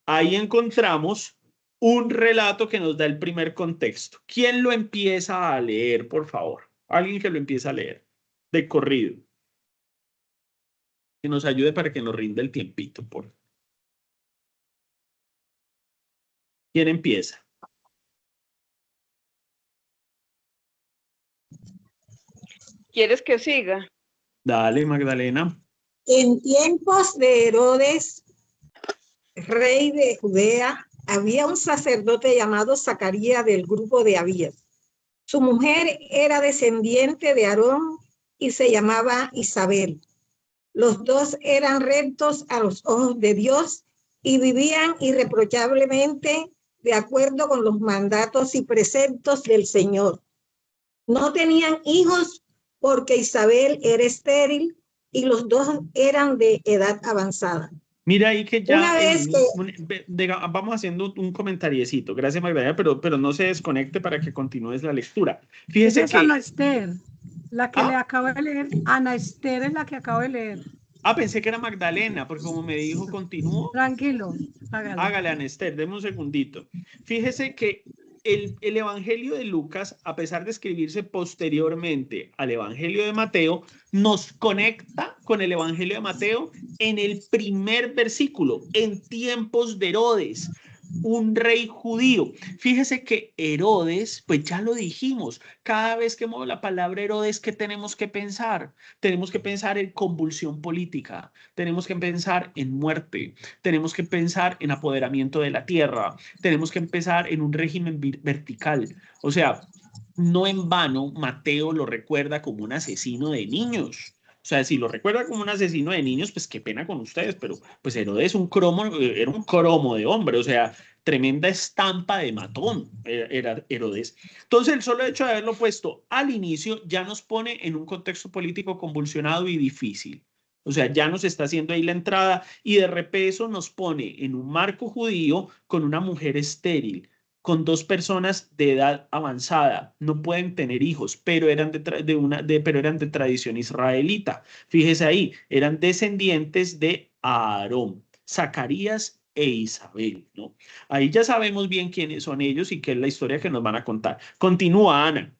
Ahí encontramos un relato que nos da el primer contexto. ¿Quién lo empieza a leer, por favor? Alguien que lo empiece a leer, de corrido. Que nos ayude para que nos rinda el tiempito, por favor. ¿Quién empieza? ¿Quieres que siga? Dale, Magdalena. En tiempos de Herodes, rey de Judea, había un sacerdote llamado Zacarías del grupo de Abías. Su mujer era descendiente de Aarón y se llamaba Isabel. Los dos eran rectos a los ojos de Dios y vivían irreprochablemente de acuerdo con los mandatos y preceptos del Señor. No tenían hijos porque Isabel era estéril y los dos eran de edad avanzada. Mira ahí que ya Una vez vamos haciendo un comentariecito. Gracias, Magdalena, pero no se desconecte para que continúes la lectura. Fíjese Esa es que... Ana Esther, la que le acabo de leer. Ana Esther es la que acabo de leer. pensé que era Magdalena, porque como me dijo, continúo. Tranquilo, hágale. Hágale, Ana Esther, deme un segundito. Fíjese que el Evangelio de Lucas, a pesar de escribirse posteriormente al Evangelio de Mateo, nos conecta con el Evangelio de Mateo en el primer versículo, en tiempos de Herodes, un rey judío. Fíjese que Herodes, pues ya lo dijimos, cada vez que muevo la palabra Herodes, ¿qué tenemos que pensar? Tenemos que pensar en convulsión política, tenemos que pensar en muerte, tenemos que pensar en apoderamiento de la tierra, tenemos que pensar en un régimen vertical. O sea, no en vano Mateo lo recuerda como un asesino de niños. O sea, si lo recuerda como un asesino de niños, pues qué pena con ustedes, pero pues Herodes era un cromo de hombre, o sea, tremenda estampa de matón era Herodes. Entonces, el solo hecho de haberlo puesto al inicio ya nos pone en un contexto político convulsionado y difícil. O sea, ya nos está haciendo ahí la entrada y de repeso nos pone en un marco judío con una mujer estéril, con dos personas de edad avanzada, no pueden tener hijos, pero eran de tradición israelita. Fíjese ahí, eran descendientes de Aarón, Zacarías e Isabel, ¿no? Ahí ya sabemos bien quiénes son ellos y qué es la historia que nos van a contar. Continúa, Ana.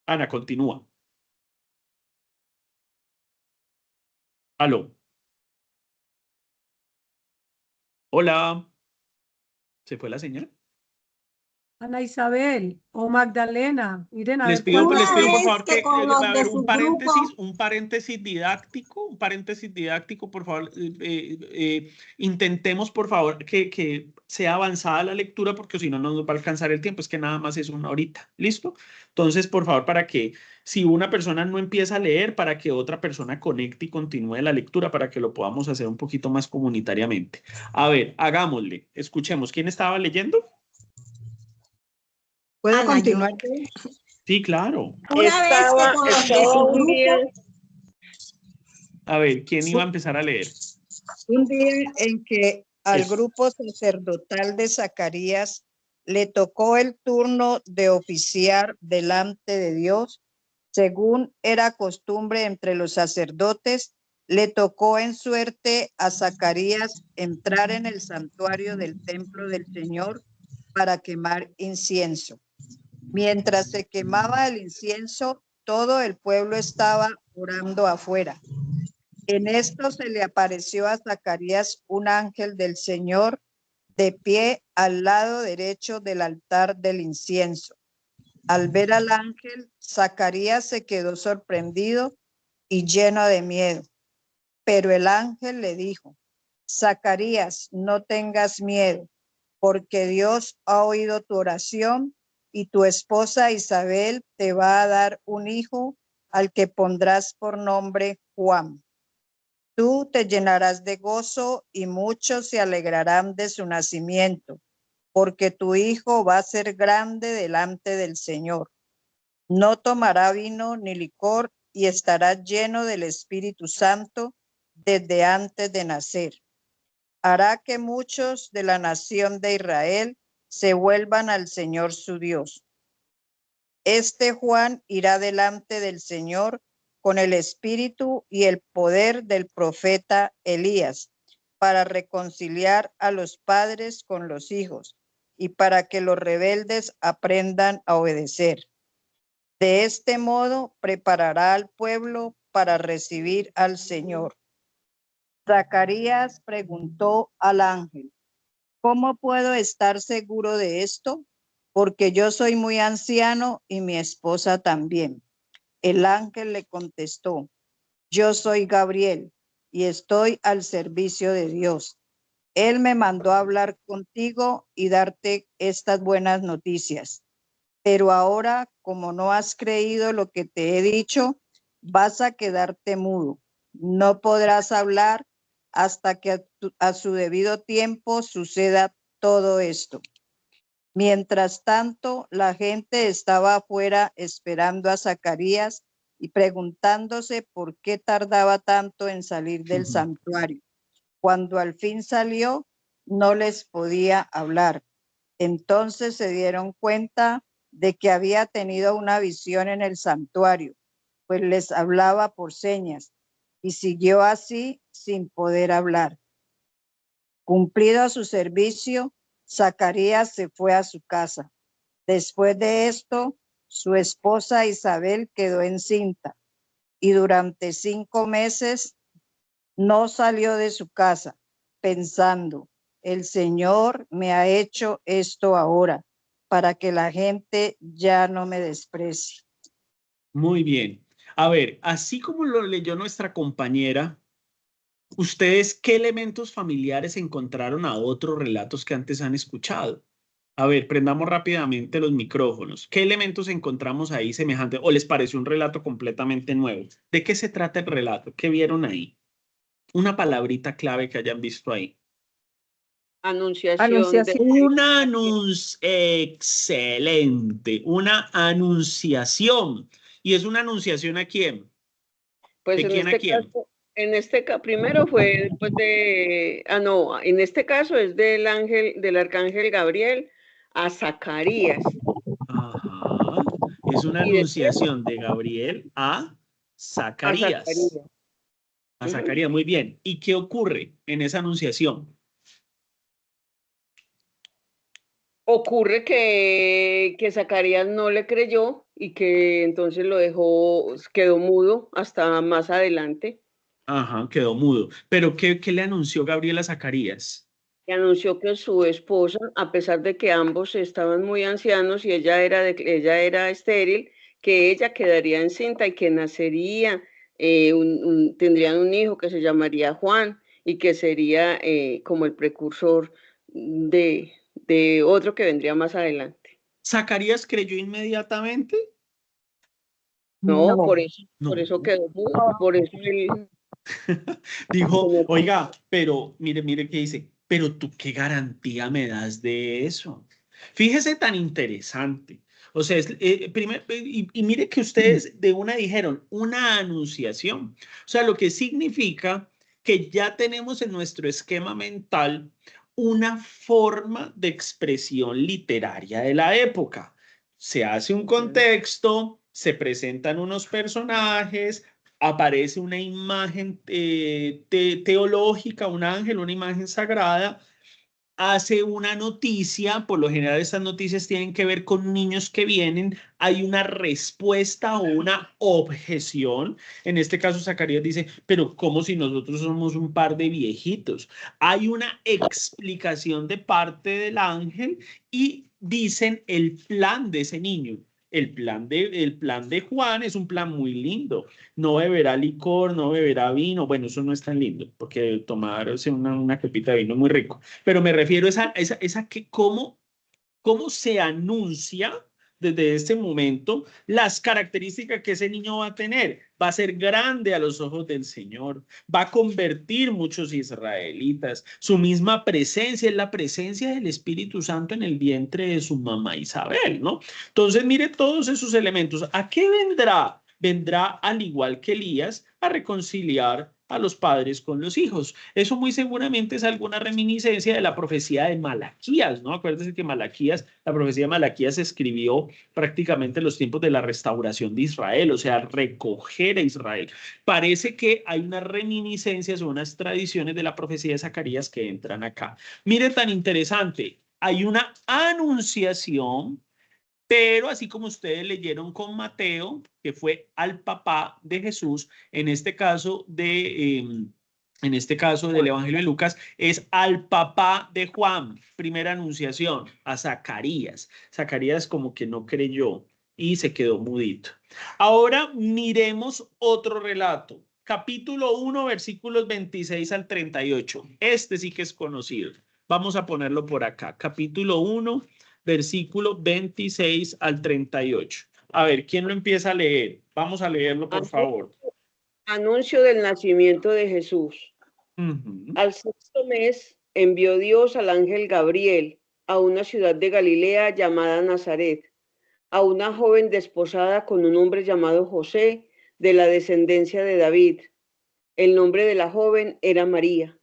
Ana, continúa. Aló. Hola. ¿Se fue la señora? Ana Isabel o Magdalena, miren a Les ver pido, cuántas por favor, que con los a de ver, su un paréntesis didáctico, por favor. Intentemos, por favor, que sea avanzada la lectura, porque si no, no nos va a alcanzar el tiempo. Es que nada más es una horita. ¿Listo? Entonces, por favor, para que si una persona no empieza a leer, para que otra persona conecte y continúe la lectura, para que lo podamos hacer un poquito más comunitariamente. A ver, hagámosle. Escuchemos. ¿Quién estaba leyendo? ¿Puedo continuar? Sí, claro. Una vez que con los de su un día, grupo, A ver, ¿quién iba a empezar a leer? un día en que al Eso. grupo sacerdotal de Zacarías le tocó el turno de oficiar delante de Dios, según era costumbre entre los sacerdotes, le tocó en suerte a Zacarías entrar en el santuario del templo del Señor para quemar incienso. Mientras se quemaba el incienso, todo el pueblo estaba orando afuera. En esto se le apareció a Zacarías un ángel del Señor de pie al lado derecho del altar del incienso. Al ver al ángel, Zacarías se quedó sorprendido y lleno de miedo. Pero el ángel le dijo: Zacarías, no tengas miedo, porque Dios ha oído tu oración y tu esposa Isabel te va a dar un hijo al que pondrás por nombre Juan. Tú te llenarás de gozo y muchos se alegrarán de su nacimiento, porque tu hijo va a ser grande delante del Señor. No tomará vino ni licor y estará lleno del Espíritu Santo desde antes de nacer. Hará que muchos de la nación de Israel se vuelvan al Señor su Dios. Este Juan irá delante del Señor con el espíritu y el poder del profeta Elías, para reconciliar a los padres con los hijos y para que los rebeldes aprendan a obedecer. De este modo preparará al pueblo para recibir al Señor. Zacarías preguntó al ángel: ¿cómo puedo estar seguro de esto? Porque yo soy muy anciano y mi esposa también. El ángel le contestó: yo soy Gabriel y estoy al servicio de Dios. Él me mandó a hablar contigo y darte estas buenas noticias. Pero ahora, como no has creído lo que te he dicho, vas a quedarte mudo. No podrás hablar hasta que a su debido tiempo suceda todo esto. Mientras tanto, la gente estaba afuera esperando a Zacarías y preguntándose por qué tardaba tanto en salir del santuario. Cuando al fin salió, no les podía hablar. Entonces se dieron cuenta de que había tenido una visión en el santuario, pues les hablaba por señas, y siguió así sin poder hablar. Cumplido su servicio, Zacarías se fue a su casa. Después de esto, su esposa Isabel quedó encinta y durante 5 meses no salió de su casa, pensando: el Señor me ha hecho esto ahora, para que la gente ya no me desprecie. Muy bien. A ver, así como lo leyó nuestra compañera, ¿ustedes qué elementos familiares encontraron a otros relatos que antes han escuchado? A ver, prendamos rápidamente los micrófonos. ¿Qué elementos encontramos ahí semejantes? ¿O les pareció un relato completamente nuevo? ¿De qué se trata el relato? ¿Qué vieron ahí? Una palabrita clave que hayan visto ahí. Anunciación. Excelente, una anunciación. ¿Y es una anunciación a quién? Pues ¿De quién a quién? Primero fue después en este caso es del arcángel Gabriel a Zacarías. Ajá, es una anunciación de Gabriel a Zacarías. A Zacarías, muy bien. ¿Y qué ocurre en esa anunciación? Ocurre que Zacarías no le creyó y que entonces quedó mudo hasta más adelante. Ajá, quedó mudo. ¿Pero qué le anunció Gabriel a Zacarías? Y anunció que su esposa, a pesar de que ambos estaban muy ancianos y ella era estéril, que ella quedaría encinta y que nacería, tendrían un hijo que se llamaría Juan y que sería como el precursor de otro que vendría más adelante. ¿Zacarías creyó inmediatamente? No, por No. eso quedó mudo, por eso él dijo: oiga, pero mire qué dice, pero tú qué garantía me das de eso. Fíjese tan interesante. O sea, y mire que ustedes de una dijeron una anunciación. O sea, lo que significa que ya tenemos en nuestro esquema mental una forma de expresión literaria de la época. Se hace un contexto, se presentan unos personajes, aparece una imagen teológica, un ángel, una imagen sagrada, hace una noticia. Por lo general estas noticias tienen que ver con niños que vienen, hay una respuesta o una objeción. En este caso Zacarías dice: pero ¿cómo si nosotros somos un par de viejitos? Hay una explicación de parte del ángel y dicen el plan de ese niño. El plan de Juan es un plan muy lindo. No beberá licor, no beberá vino. Bueno, eso no es tan lindo, porque tomarse una copita de vino es muy rico. Pero me refiero a esa que cómo se anuncia desde este momento las características que ese niño va a tener. Va a ser grande a los ojos del Señor, va a convertir muchos israelitas. Su misma presencia es la presencia del Espíritu Santo en el vientre de su mamá Isabel, ¿no? Entonces, mire todos esos elementos. ¿A qué vendrá? Vendrá, al igual que Elías, a reconciliar a los padres con los hijos. Eso muy seguramente es alguna reminiscencia de la profecía de Malaquías, ¿no? Acuérdense que Malaquías, la profecía de Malaquías se escribió prácticamente en los tiempos de la restauración de Israel, o sea, recoger a Israel. Parece que hay unas reminiscencias o unas tradiciones de la profecía de Zacarías que entran acá. Miren, tan interesante, hay una anunciación, pero así como ustedes leyeron con Mateo, que fue al papá de Jesús, en este caso del Evangelio de Lucas, es al papá de Juan, primera anunciación, a Zacarías. Zacarías como que no creyó y se quedó mudito. Ahora miremos otro relato. Capítulo 1, versículos 26 al 38. Este sí que es conocido. Vamos a ponerlo por acá. Capítulo 1, versículo 26 al 38. A ver, ¿quién lo empieza a leer? Vamos a leerlo, por favor. Anuncio del nacimiento de Jesús. Al sexto mes envió Dios al ángel Gabriel a una ciudad de Galilea llamada Nazaret, a una joven desposada con un hombre llamado José, de la descendencia de David. El nombre de la joven era María.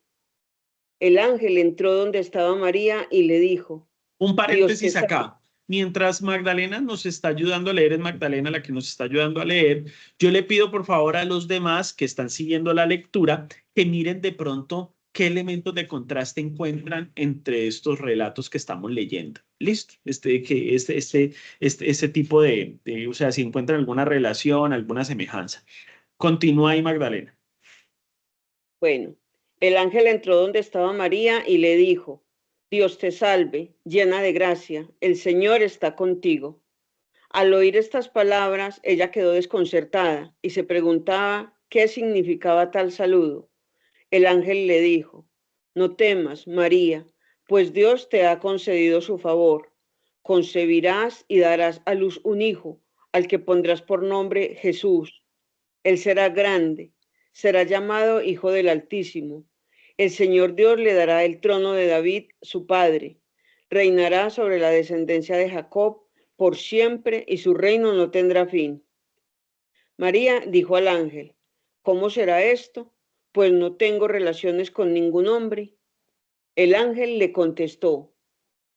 El ángel entró donde estaba María y le dijo: Un paréntesis acá. Mientras Magdalena nos está ayudando a leer, es Magdalena la que nos está ayudando a leer, yo le pido por favor a los demás que están siguiendo la lectura que miren de pronto qué elementos de contraste encuentran entre estos relatos que estamos leyendo. ¿Listo? Este tipo o sea, si encuentran alguna relación, alguna semejanza. Continúa ahí, Magdalena. Bueno, el ángel entró donde estaba María y le dijo: Dios te salve, llena de gracia, el Señor está contigo. Al oír estas palabras, ella quedó desconcertada y se preguntaba qué significaba tal saludo. El ángel le dijo: No temas, María, pues Dios te ha concedido su favor. Concebirás y darás a luz un hijo, al que pondrás por nombre Jesús. Él será grande, será llamado Hijo del Altísimo. El Señor Dios le dará el trono de David, su padre. Reinará sobre la descendencia de Jacob por siempre y su reino no tendrá fin. María dijo al ángel: ¿Cómo será esto? Pues no tengo relaciones con ningún hombre. El ángel le contestó: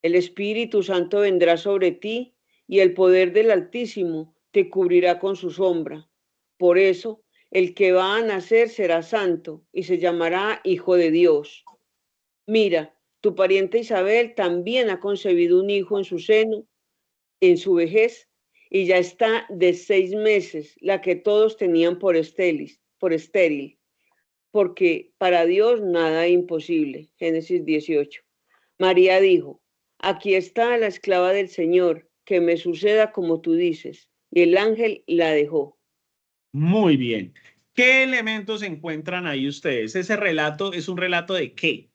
El Espíritu Santo vendrá sobre ti y el poder del Altísimo te cubrirá con su sombra. Por eso, el que va a nacer será santo y se llamará Hijo de Dios. Mira, tu pariente Isabel también ha concebido un hijo en su seno, en su vejez, y ya está de 6 meses, la que todos tenían por estéril, porque para Dios nada es imposible. Génesis 18. María dijo: Aquí está la esclava del Señor, que me suceda como tú dices. Y el ángel la dejó. Muy bien. ¿Qué elementos encuentran ahí ustedes? Ese relato es un relato de ¿qué?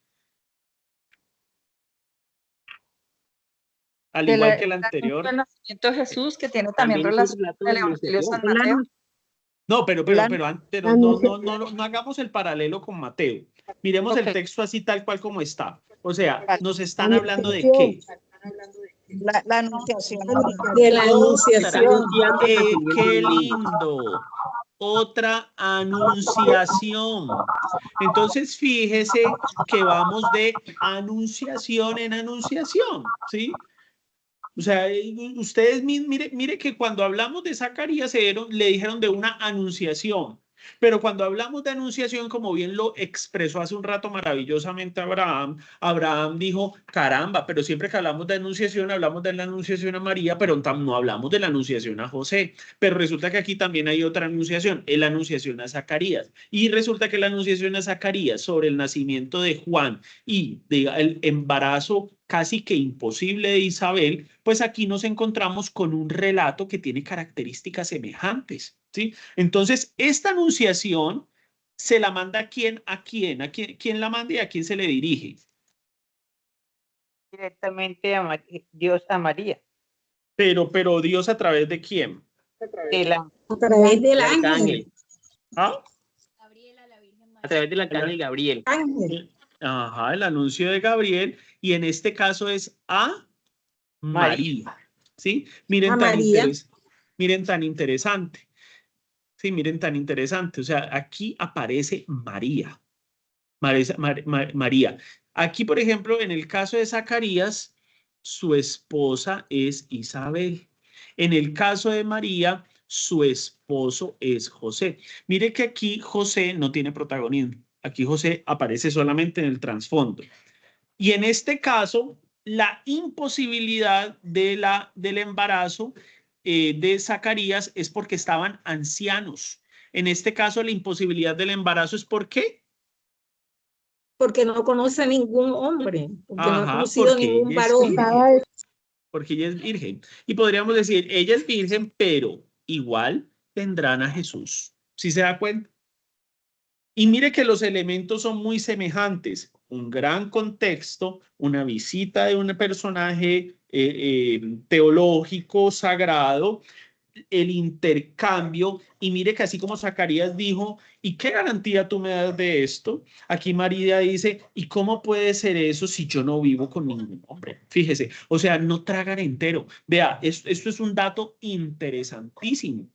Al igual que el anterior. El nacimiento de Jesús, que tiene también relación con el Evangelio de San Mateo. No, pero no hagamos el paralelo con Mateo. Miremos el texto así tal cual como está. O sea, nos están hablando de ¿qué? La anunciación. De la anunciación. ¡Qué lindo! Otra anunciación. Entonces, fíjese que vamos de anunciación en anunciación, ¿sí? O sea, ustedes mire que cuando hablamos de Zacarías le dijeron de una anunciación, pero cuando hablamos de anunciación, como bien lo expresó hace un rato maravillosamente Abraham dijo: caramba, pero siempre que hablamos de anunciación, hablamos de la anunciación a María, pero no hablamos de la anunciación a José. Pero resulta que aquí también hay otra anunciación, es la anunciación a Zacarías. Y resulta que la anunciación a Zacarías sobre el nacimiento de Juan y el embarazo casi que imposible de Isabel, pues aquí nos encontramos con un relato que tiene características semejantes, ¿sí? Entonces, esta anunciación se la manda ¿a quién? ¿Quién la manda y a quién se le dirige? Directamente a Dios a María. Pero Dios ¿a través de quién? A través del ángel. ¿Ah? A través del arcángel Gabriel. Ángel. Ajá, el anuncio de Gabriel, y en este caso es a María. ¿Sí? Miren tan interesante. Sí, miren, tan interesante. O sea, aquí aparece María. María. Aquí, por ejemplo, en el caso de Zacarías, su esposa es Isabel. En el caso de María, su esposo es José. Mire que aquí José no tiene protagonismo. Aquí José aparece solamente en el trasfondo. Y en este caso, la imposibilidad del embarazo de Zacarías es porque estaban ancianos. En este caso, la imposibilidad del embarazo es ¿por qué? Porque no conoce ningún hombre, porque no ha Ajá, conocido porque ningún ella es varón. virgen. Porque ella es virgen. Y podríamos decir, ella es virgen, pero igual tendrán a Jesús. ¿Sí se da cuenta? Y mire que los elementos son muy semejantes. Un gran contexto, una visita de un personaje teológico, sagrado, el intercambio. Y mire que así como Zacarías dijo, ¿y qué garantía tú me das de esto? Aquí María dice, ¿y cómo puede ser eso si yo no vivo con ningún hombre? Fíjese, o sea, no tragan entero. Vea, esto es un dato interesantísimo.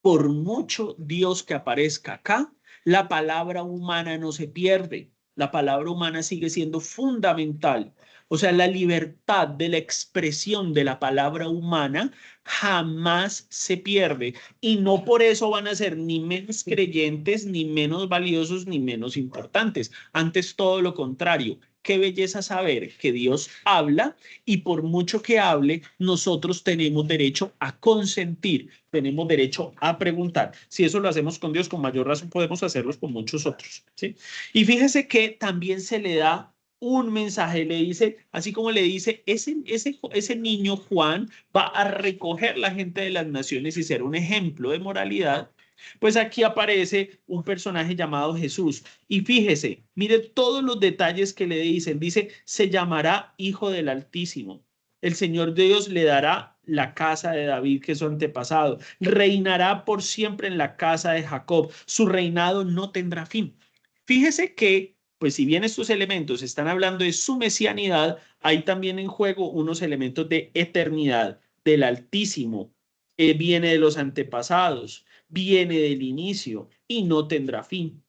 Por mucho Dios que aparezca acá, la palabra humana no se pierde. La palabra humana sigue siendo fundamental. O sea, la libertad de la expresión de la palabra humana jamás se pierde. Y no por eso van a ser ni menos creyentes, ni menos valiosos, ni menos importantes. Antes todo lo contrario. Qué belleza saber que Dios habla y por mucho que hable, nosotros tenemos derecho a consentir, tenemos derecho a preguntar. Si eso lo hacemos con Dios, con mayor razón podemos hacerlo con muchos otros, ¿sí? Y fíjese que también se le da un mensaje, le dice, así como le dice, ese niño Juan va a recoger la gente de las naciones y ser un ejemplo de moralidad. Pues aquí aparece un personaje llamado Jesús. Y fíjese, mire todos los detalles que le dicen. Dice, se llamará Hijo del Altísimo. El Señor Dios le dará la casa de David, que es su antepasado. Reinará por siempre en la casa de Jacob. Su reinado no tendrá fin. Fíjese que, pues si bien estos elementos están hablando de su mesianidad, hay también en juego unos elementos de eternidad, del Altísimo. Viene de los antepasados, viene del inicio y no tendrá fin.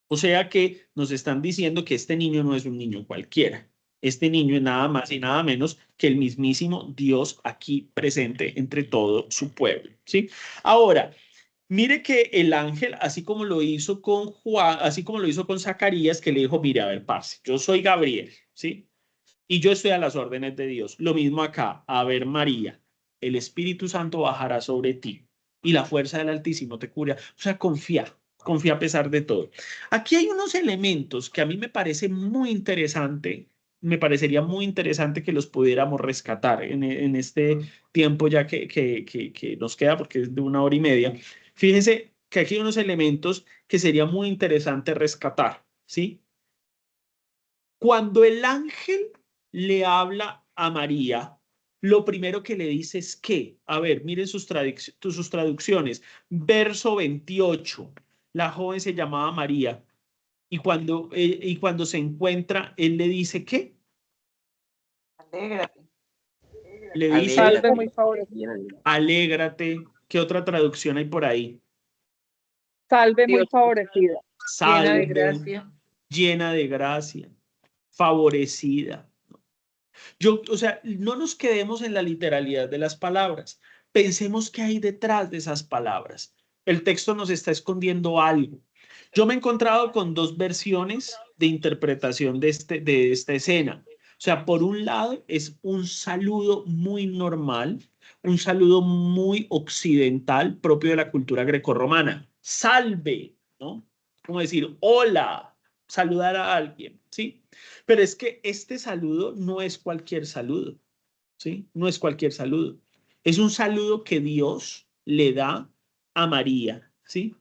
O sea que nos están diciendo que este niño no es un niño cualquiera. Este niño es nada más y nada menos que el mismísimo Dios aquí presente entre todo su pueblo, ¿sí? Ahora, mire que el ángel, así como lo hizo con Juan, así como lo hizo con Zacarías, que le dijo, mire, a ver, parce, yo soy Gabriel, ¿sí? Y yo estoy a las órdenes de Dios. Lo mismo acá, a ver, María, el Espíritu Santo bajará sobre ti y la fuerza del Altísimo te cura. O sea, confía a pesar de todo. Aquí hay unos elementos que a mí me parece muy interesante, me parecería muy interesante que los pudiéramos rescatar en este tiempo ya que nos queda, porque es de 1 hora y media. Fíjense que aquí hay unos elementos que sería muy interesante rescatar, ¿sí? Cuando el ángel le habla a María, lo primero que le dice es que, a ver, miren sus traducciones. Verso 28, la joven se llamaba María y cuando se encuentra, él le dice ¿qué? Alégrate. Le dice, Salve muy favorecida. alégrate. ¿Qué otra traducción hay por ahí? Salve muy Dios, favorecida. llena de Salve, gracia. llena de gracia, favorecida. O sea, no nos quedemos en la literalidad de las palabras. Pensemos qué hay detrás de esas palabras. El texto nos está escondiendo algo. Yo me he encontrado con dos versiones de interpretación de esta escena. O sea, por un lado es un saludo muy normal, un saludo muy occidental propio de la cultura grecorromana. Salve, ¿no? Como decir, hola, saludar a alguien, ¿sí? Pero es que este saludo no es cualquier saludo, ¿sí? No es cualquier saludo. Es un saludo que Dios le da a María, ¿sí?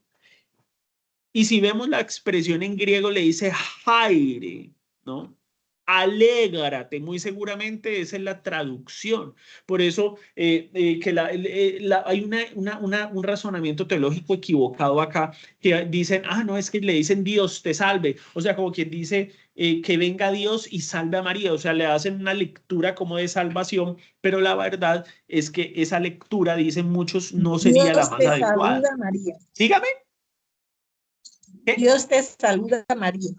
Y si vemos la expresión en griego, le dice Jaire, ¿no? alégrate, muy seguramente esa es la traducción. Por eso que hay un razonamiento teológico equivocado acá, que dicen, no, es que le dicen Dios te salve, o sea, como quien dice que venga Dios y salve a María, o sea, le hacen una lectura como de salvación, pero la verdad es que esa lectura, dicen muchos, no sería la Dios más te adecuada. saluda, María. Dígame. ¿Qué? Dios te saluda, María.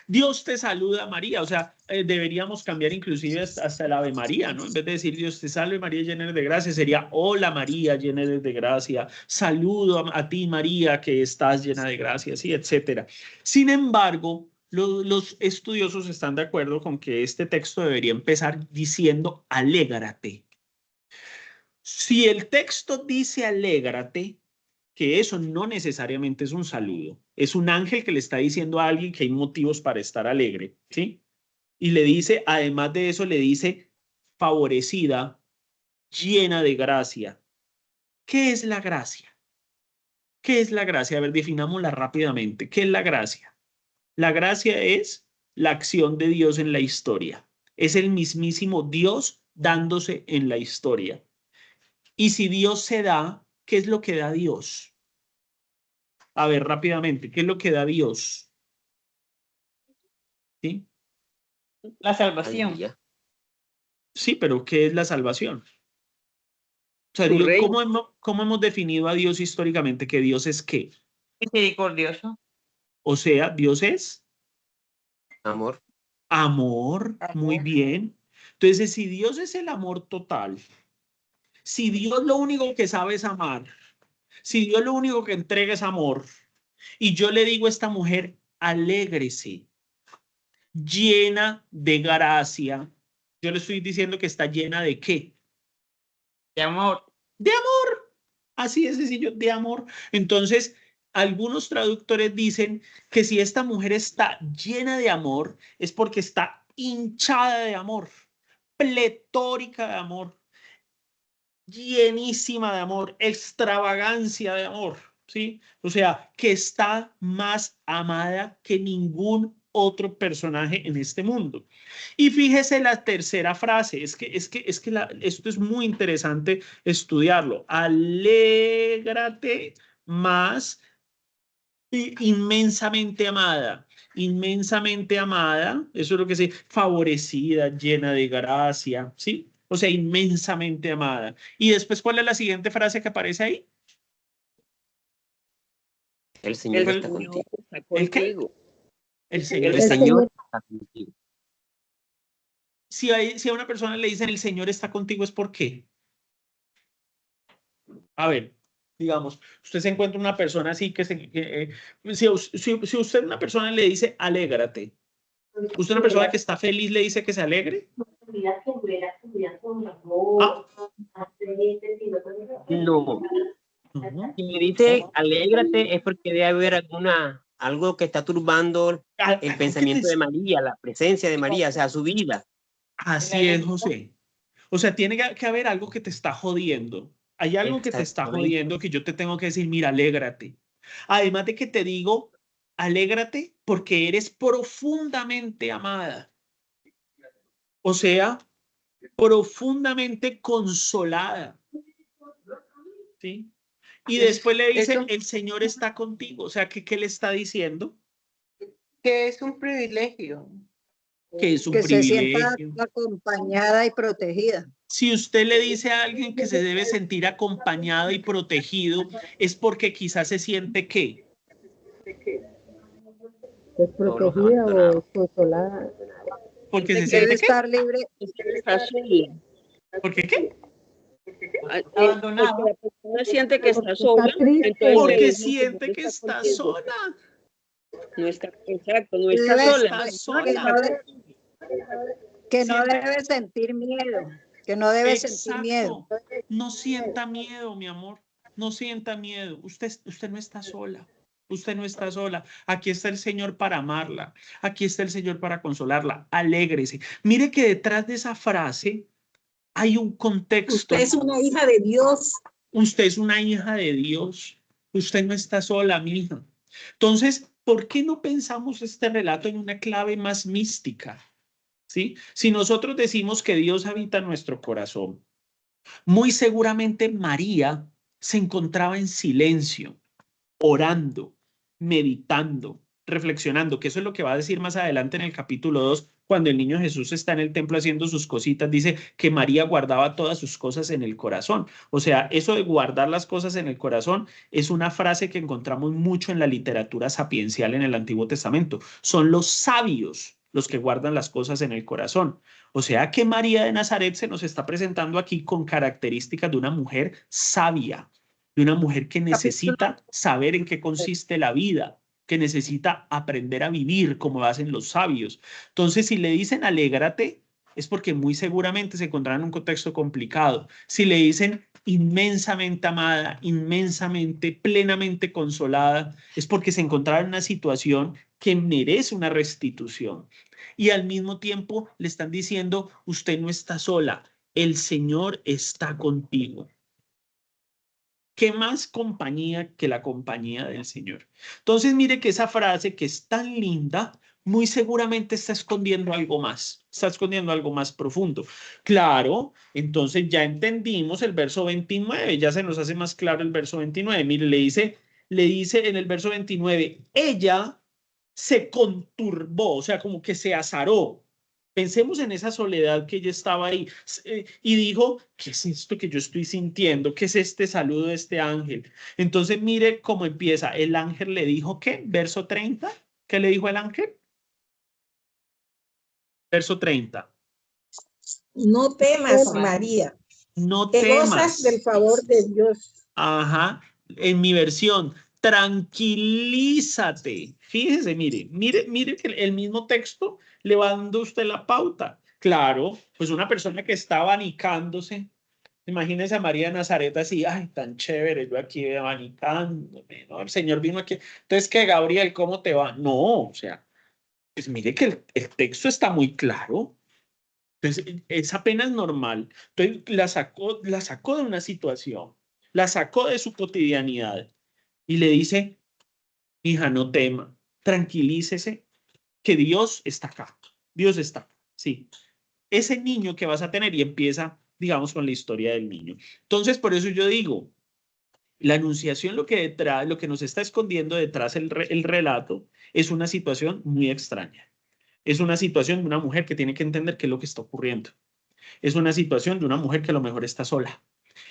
Dios te saluda, María. O sea, deberíamos cambiar inclusive hasta el Ave María, ¿no? En vez de decir Dios te salve, María, llena eres de gracia, sería hola, María, llena eres de gracia. Saludo a ti, María, que estás llena de gracia, sí, etcétera. Sin embargo, los estudiosos están de acuerdo con que este texto debería empezar diciendo alégrate. Si el texto dice alégrate, que eso no necesariamente es un saludo, es un ángel que le está diciendo a alguien que hay motivos para estar alegre, ¿sí? Y le dice, además de eso, le dice favorecida, llena de gracia. ¿Qué es la gracia? ¿Qué es la gracia? A ver, definámosla rápidamente. ¿Qué es la gracia? La gracia es la acción de Dios en la historia. Es el mismísimo Dios dándose en la historia. Y si Dios se da, ¿qué es lo que da Dios? A ver, rápidamente, ¿qué es lo que da Dios? ¿Sí? La salvación. Sí, pero ¿qué es la salvación? O sea, Su Dios, reino. ¿cómo hemos definido a Dios históricamente? ¿Que Dios es qué? Misericordioso. O sea, Dios es Amor. amor, muy bien. Entonces, si Dios es el amor total, si Dios lo único que sabe es amar, si Dios lo único que entrega es amor, y yo le digo a esta mujer, alégrese, llena de gracia, yo le estoy diciendo que está llena de ¿qué? De amor. De amor. Así de sencillo, de amor. Entonces, algunos traductores dicen que si esta mujer está llena de amor, es porque está hinchada de amor, pletórica de amor, llenísima de amor, extravagancia de amor, ¿sí? O sea, que está más amada que ningún otro personaje en este mundo. Y fíjese la tercera frase, esto es muy interesante estudiarlo. Alégrate más inmensamente amada. Inmensamente amada, eso es lo que se favorecida, llena de gracia, ¿sí? O sea, inmensamente amada. Y después, ¿cuál es la siguiente frase que aparece ahí? El Señor El está Señor contigo. está ¿El qué? contigo. El Señor El está Señor está contigo. Si a una persona le dicen el Señor está contigo, ¿es por qué? A ver, digamos, usted se encuentra una persona así si usted a una persona le dice alégrate, ¿usted a una persona que está feliz le dice que se alegre? ¿Ah? No. Uh-huh. Si me dice alégrate es porque debe haber algo que está turbando el pensamiento de María, la presencia de María, o sea, su vida. Así es, José. O sea, tiene que haber algo que te está jodiendo. Hay algo que te está Exactamente. jodiendo que yo te tengo que decir, mira, alégrate. Además de que te digo, alégrate porque eres profundamente amada. O sea, profundamente consolada. ¿Sí? Y después le dice, Eso, el Señor está contigo. O sea, ¿qué le está diciendo? que es un privilegio. Que es un Que se sienta privilegio. acompañada y protegida. Si usted le dice a alguien que se debe sentir acompañado y protegido, es porque quizás se siente ¿qué? ¿Es protegida o es consolada? Porque se Debe siente ¿qué? estar libre. Está sola. ¿Por qué qué? Abandonado. Porque la persona siente que está Porque sola, está triste. entonces le Porque dicen, siente "Señor, que está está contigo". sola. No está, exacto, no Que está debe- sola. Está que sola. no Siente- debe sentir miedo. Que no debe sentir miedo. Exacto. No sienta miedo, mi amor. No sienta miedo. Usted no está sola. Usted no está sola. Aquí está el Señor para amarla. Aquí está el Señor para consolarla. Alégrese. Mire que detrás de esa frase hay un contexto. Usted es una hija de Dios. Usted es una hija de Dios. Usted no está sola, mi hija. Entonces, ¿por qué no pensamos este relato en una clave más mística? ¿sí? Si nosotros decimos que Dios habita en nuestro corazón, muy seguramente María se encontraba en silencio, orando, meditando, reflexionando, que eso es lo que va a decir más adelante en el capítulo 2, cuando el niño Jesús está en el templo haciendo sus cositas, dice que María guardaba todas sus cosas en el corazón. O sea, eso de guardar las cosas en el corazón es una frase que encontramos mucho en la literatura sapiencial en el Antiguo Testamento. Son los sabios los que guardan las cosas en el corazón. O sea que María de Nazaret se nos está presentando aquí con características de una mujer sabia, de una mujer que necesita saber en qué consiste la vida, que necesita aprender a vivir como hacen los sabios. Entonces, si le dicen alégrate, es porque muy seguramente se encontrará en un contexto complicado. Si le dicen inmensamente amada, inmensamente, plenamente consolada, es porque se encontrará en una situación que merece una restitución. Y al mismo tiempo le están diciendo, usted no está sola, el Señor está contigo. ¿Qué más compañía que la compañía del Señor? Entonces, mire que esa frase que es tan linda, muy seguramente está escondiendo algo más, está escondiendo algo más profundo. Claro, entonces ya entendimos el verso 29, ya se nos hace más claro el verso 29. Mire, le dice en el verso 29, ella se conturbó, o sea, como que se azaró. Pensemos en esa soledad que ella estaba ahí y dijo, ¿qué es esto que yo estoy sintiendo? ¿Qué es este saludo de este ángel? Entonces mire cómo empieza. El ángel le dijo, ¿qué? Verso 30. ¿Qué le dijo el ángel? Verso 30. No temas, María, No que temas. gozas del favor de Dios. Ajá. En mi versión, tranquilízate. Fíjese, mire que el mismo texto le va dando a usted la pauta. Claro, pues una persona que está abanicándose, imagínese a María de Nazaret así, ay, tan chévere, yo aquí abanicándome, ¿no? El Señor vino aquí. Entonces, ¿qué, Gabriel, cómo te va? No, o sea, pues mire que el texto está muy claro. Entonces, es apenas normal. Entonces, la sacó de una situación, la sacó de su cotidianidad y le dice, hija, no tema, tranquilícese, que Dios está acá. Dios está acá, sí. Ese niño que vas a tener y empieza, digamos, con la historia del niño. Entonces, por eso yo digo, la anunciación lo que nos está escondiendo detrás el relato es una situación muy extraña. Es una situación de una mujer que tiene que entender qué es lo que está ocurriendo. Es una situación de una mujer que a lo mejor está sola.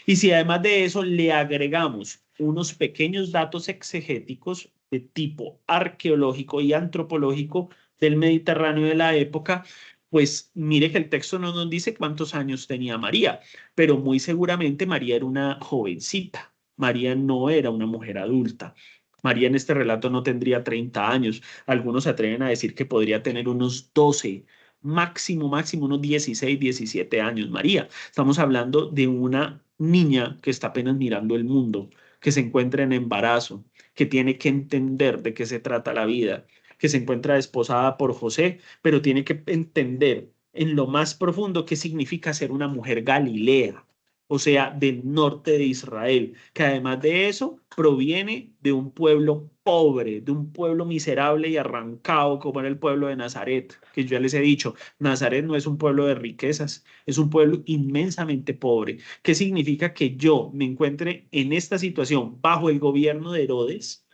Y si además de eso le agregamos unos pequeños datos exegéticos de tipo arqueológico y antropológico del Mediterráneo de la época, pues mire que el texto no nos dice cuántos años tenía María, pero muy seguramente María era una jovencita. María no era una mujer adulta. María en este relato no tendría 30 años. Algunos se atreven a decir que podría tener unos 12, máximo unos 16, 17 años. María, estamos hablando de una niña que está apenas mirando el mundo, que se encuentra en embarazo, que tiene que entender de qué se trata la vida, que se encuentra desposada por José, pero tiene que entender en lo más profundo qué significa ser una mujer galilea, o sea, del norte de Israel, que además de eso proviene de un pueblo pobre, de un pueblo miserable y arrancado como era el pueblo de Nazaret, que yo ya les he dicho, Nazaret no es un pueblo de riquezas, es un pueblo inmensamente pobre. ¿Qué significa que yo me encuentre en esta situación bajo el gobierno de Herodes,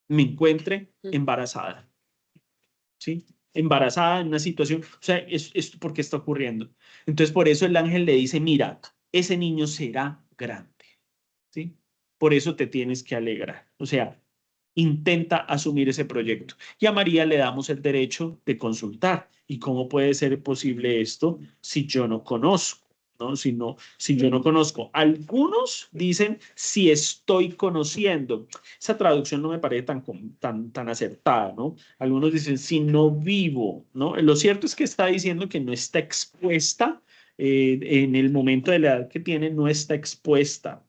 me encuentre embarazada? ¿Sí? Embarazada en una situación, o sea, es porque está ocurriendo. Entonces, por eso el ángel le dice, mira, ese niño será grande, ¿sí? Por eso te tienes que alegrar. O sea, intenta asumir ese proyecto. Y a María le damos el derecho de consultar. ¿Y cómo puede ser posible esto si yo no conozco? ¿No? Si yo no conozco. Algunos dicen si estoy conociendo. Esa traducción no me parece tan acertada, ¿no? Algunos dicen si no vivo, ¿no? Lo cierto es que está diciendo que no está expuesta en el momento de la edad que tiene, no está expuesta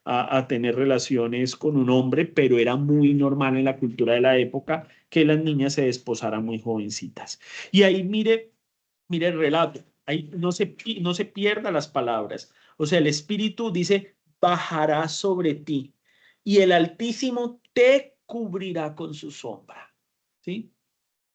a tener relaciones con un hombre, pero era muy normal en la cultura de la época que las niñas se desposaran muy jovencitas. Y ahí mire el relato, ahí no se pierda las palabras. O sea, el Espíritu dice, bajará sobre ti y el Altísimo te cubrirá con su sombra. ¿Sí?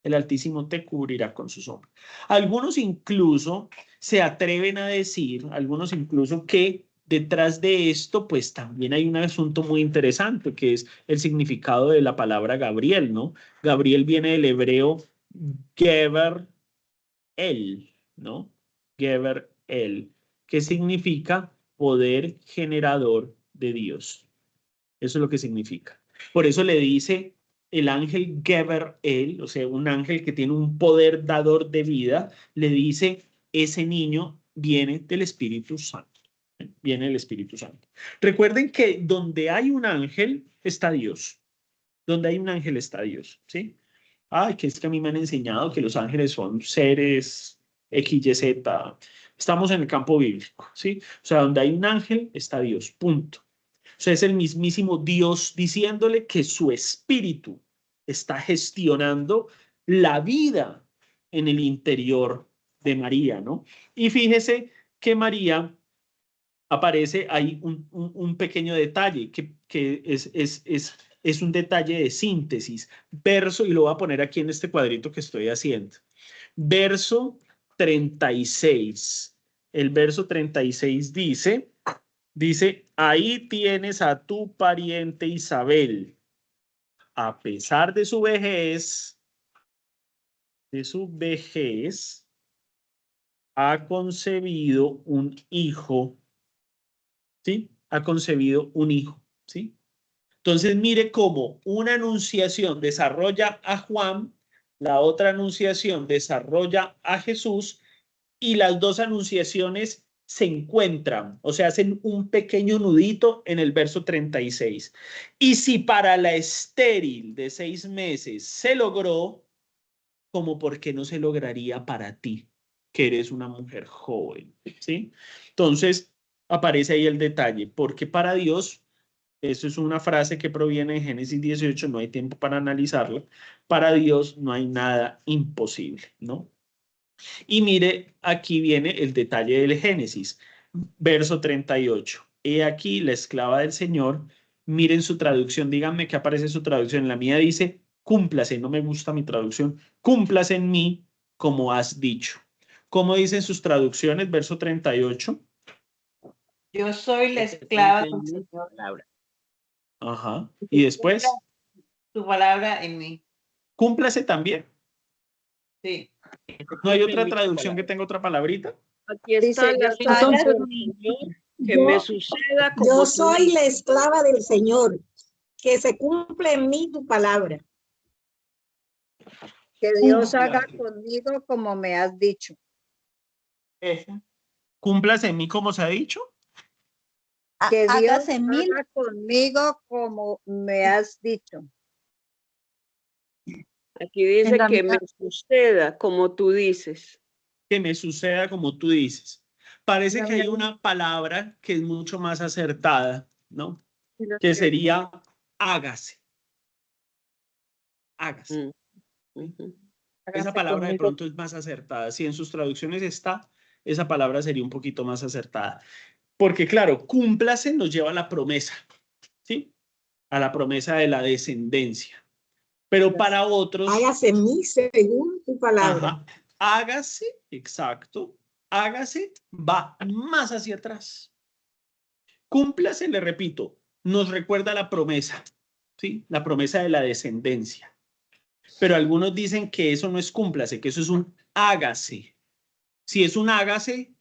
El Altísimo te cubrirá con su sombra. Algunos incluso se atreven a decir, algunos incluso que detrás de esto, pues también hay un asunto muy interesante, que es el significado de la palabra Gabriel, ¿no? Gabriel viene del hebreo Geber El, ¿no? Geber El, que significa poder generador de Dios. Eso es lo que significa. Por eso le dice el ángel Geber El, o sea, un ángel que tiene un poder dador de vida, le dice, ese niño viene del Espíritu Santo. Viene el Espíritu Santo. Recuerden que donde hay un ángel está Dios. Donde hay un ángel está Dios, ¿sí? Ay, que es que a mí me han enseñado que los ángeles son seres X, Y, Z. Estamos en el campo bíblico, ¿sí? O sea, donde hay un ángel está Dios, punto. O sea, es el mismísimo Dios diciéndole que su espíritu está gestionando la vida en el interior de María, ¿no? Y fíjese que María aparece ahí un pequeño detalle que es un detalle de síntesis. Verso, y lo voy a poner aquí en este cuadrito que estoy haciendo. Verso 36. El verso 36 dice, ahí tienes a tu pariente Isabel. A pesar de su vejez, ha concebido un hijo. ¿Sí? Ha concebido un hijo, ¿sí? Entonces, mire cómo una anunciación desarrolla a Juan, la otra anunciación desarrolla a Jesús, y las dos anunciaciones se encuentran, o sea, hacen un pequeño nudito en el verso 36. Y si para la estéril de 6 meses se logró, ¿cómo por qué no se lograría para ti, que eres una mujer joven? ¿Sí? Entonces, aparece ahí el detalle, porque para Dios, eso es una frase que proviene de Génesis 18, no hay tiempo para analizarlo, para Dios no hay nada imposible, ¿no? Y mire, aquí viene el detalle del Génesis, verso 38. He aquí la esclava del Señor, miren su traducción, díganme qué aparece su traducción. La mía dice, cúmplase, no me gusta mi traducción, cúmplase en mí como has dicho. ¿Cómo dicen sus traducciones? Verso 38. Yo soy la esclava del Señor. Ajá. Y después, Tu palabra en mí. cúmplase también. Sí. ¿No hay otra traducción que tenga otra palabrita? Aquí está la esclava del Señor, que me suceda como Yo tú soy dices. la esclava del Señor, que se cumple en mí tu palabra. Que Dios haga conmigo como me has dicho. Cúmplase en mí como se ha dicho. Que Dios Hágase mil. haga conmigo como me has dicho. Aquí dice En la que me mitad. suceda como tú dices. Que me suceda como tú dices. Parece que hay una palabra que es mucho más acertada, ¿no? Que sería hágase. Hágase. Esa palabra de pronto es más acertada. Si en sus traducciones está, esa palabra sería un poquito más acertada. Porque claro, cúmplase nos lleva a la promesa, ¿sí? A la promesa de la descendencia. Pero para otros... Hágase en mí según tu palabra. Ajá, hágase, exacto, hágase, va más hacia atrás. Cúmplase, le repito, nos recuerda la promesa, ¿sí? La promesa de la descendencia. Pero algunos dicen que eso no es cúmplase, que eso es un hágase. Si es un hágase,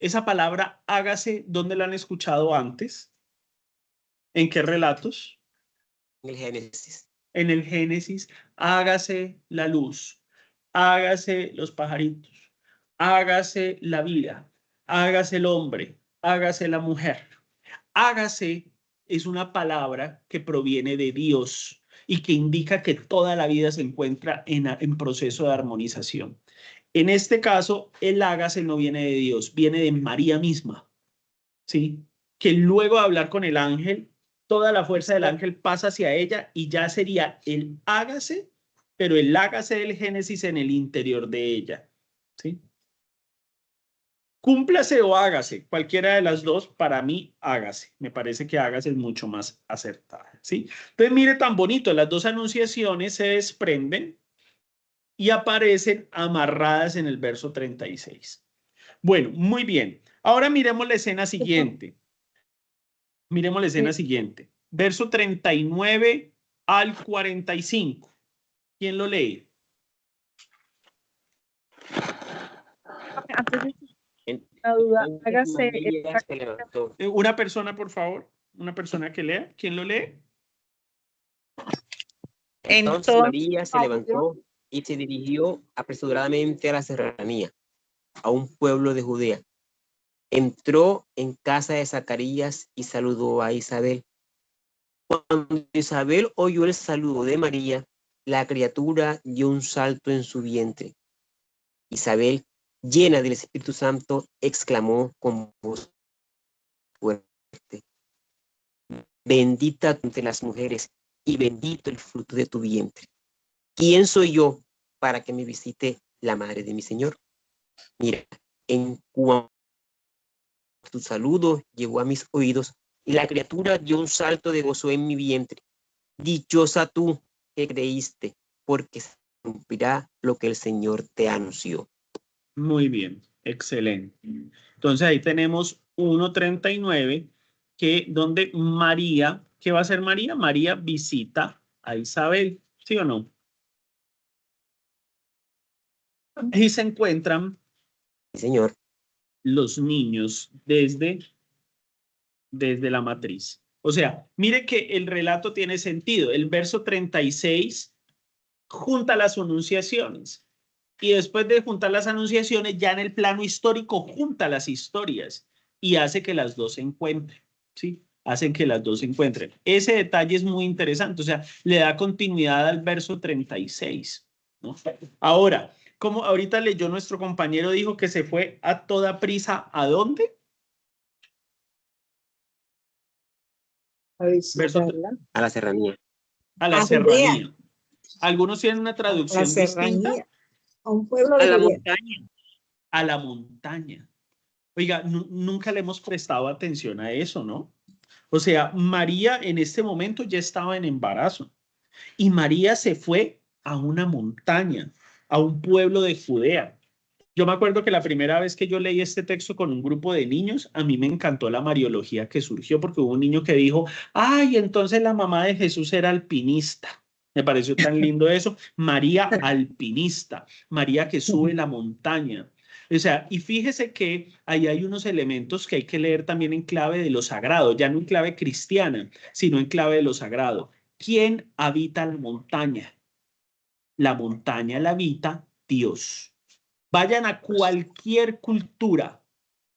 esa palabra hágase, ¿dónde la han escuchado antes? ¿En qué relatos? En el Génesis. En el Génesis, hágase la luz, hágase los pajaritos, hágase la vida, hágase el hombre, hágase la mujer. Hágase es una palabra que proviene de Dios y que indica que toda la vida se encuentra en proceso de armonización. En este caso, el hágase no viene de Dios, viene de María misma, ¿sí? Que luego de hablar con el ángel, toda la fuerza del ángel pasa hacia ella y ya sería el hágase, pero el hágase del Génesis en el interior de ella, ¿sí? Cúmplase o hágase, cualquiera de las dos, para mí hágase. Me parece que hágase es mucho más acertada, ¿sí? Entonces, mire tan bonito, las dos anunciaciones se desprenden y aparecen amarradas en el verso 36. Bueno, muy bien. Ahora miremos la escena siguiente. Miremos la escena siguiente. Verso 39 al 45. ¿Quién lo lee? Antes de la duda, hágase María se levantó. Una persona, por favor. Una persona que lea. ¿Quién lo lee? Entonces María se levantó y se dirigió apresuradamente a la serranía, a un pueblo de Judea. Entró en casa de Zacarías y saludó a Isabel. Cuando Isabel oyó el saludo de María, la criatura dio un salto en su vientre. Isabel, llena del Espíritu Santo, exclamó con voz fuerte: Bendita tú entre las mujeres y bendito el fruto de tu vientre. ¿Quién soy yo para que me visite la madre de mi Señor? Mira, en cuanto tu saludo llegó a mis oídos, y la criatura dio un salto de gozo en mi vientre. Dichosa tú que creíste, porque se cumplirá lo que el Señor te anunció. Muy bien, excelente. Entonces ahí tenemos 1:39, donde María, ¿qué va a hacer María? María visita a Isabel, ¿sí o no? Y se encuentran, Señor, los niños desde la matriz. O sea, mire que el relato tiene sentido. El verso 36 junta las anunciaciones. Y después de juntar las anunciaciones, ya en el plano histórico junta las historias y hace que las dos se encuentren, ¿sí? Hacen que las dos se encuentren. Ese detalle es muy interesante, o sea, le da continuidad al verso 36, ¿no? Ahora, como ahorita leyó nuestro compañero, dijo que se fue a toda prisa, ¿a dónde? a la serranía. A la serranía. Algunos tienen una traducción distinta. A un pueblo de la Judea. montaña. A la montaña. Oiga, nunca le hemos prestado atención a eso, ¿no? O sea, María en este momento ya estaba en embarazo y María se fue a una montaña, a un pueblo de Judea. Yo me acuerdo que la primera vez que yo leí este texto con un grupo de niños, a mí me encantó la mariología que surgió porque hubo un niño que dijo, ay, entonces la mamá de Jesús era alpinista. Me pareció tan lindo eso. María alpinista, María que sube la montaña. O sea, y fíjese que ahí hay unos elementos que hay que leer también en clave de lo sagrado, ya no en clave cristiana, sino en clave de lo sagrado. ¿Quién habita la montaña? La montaña la habita Dios. Vayan a cualquier cultura,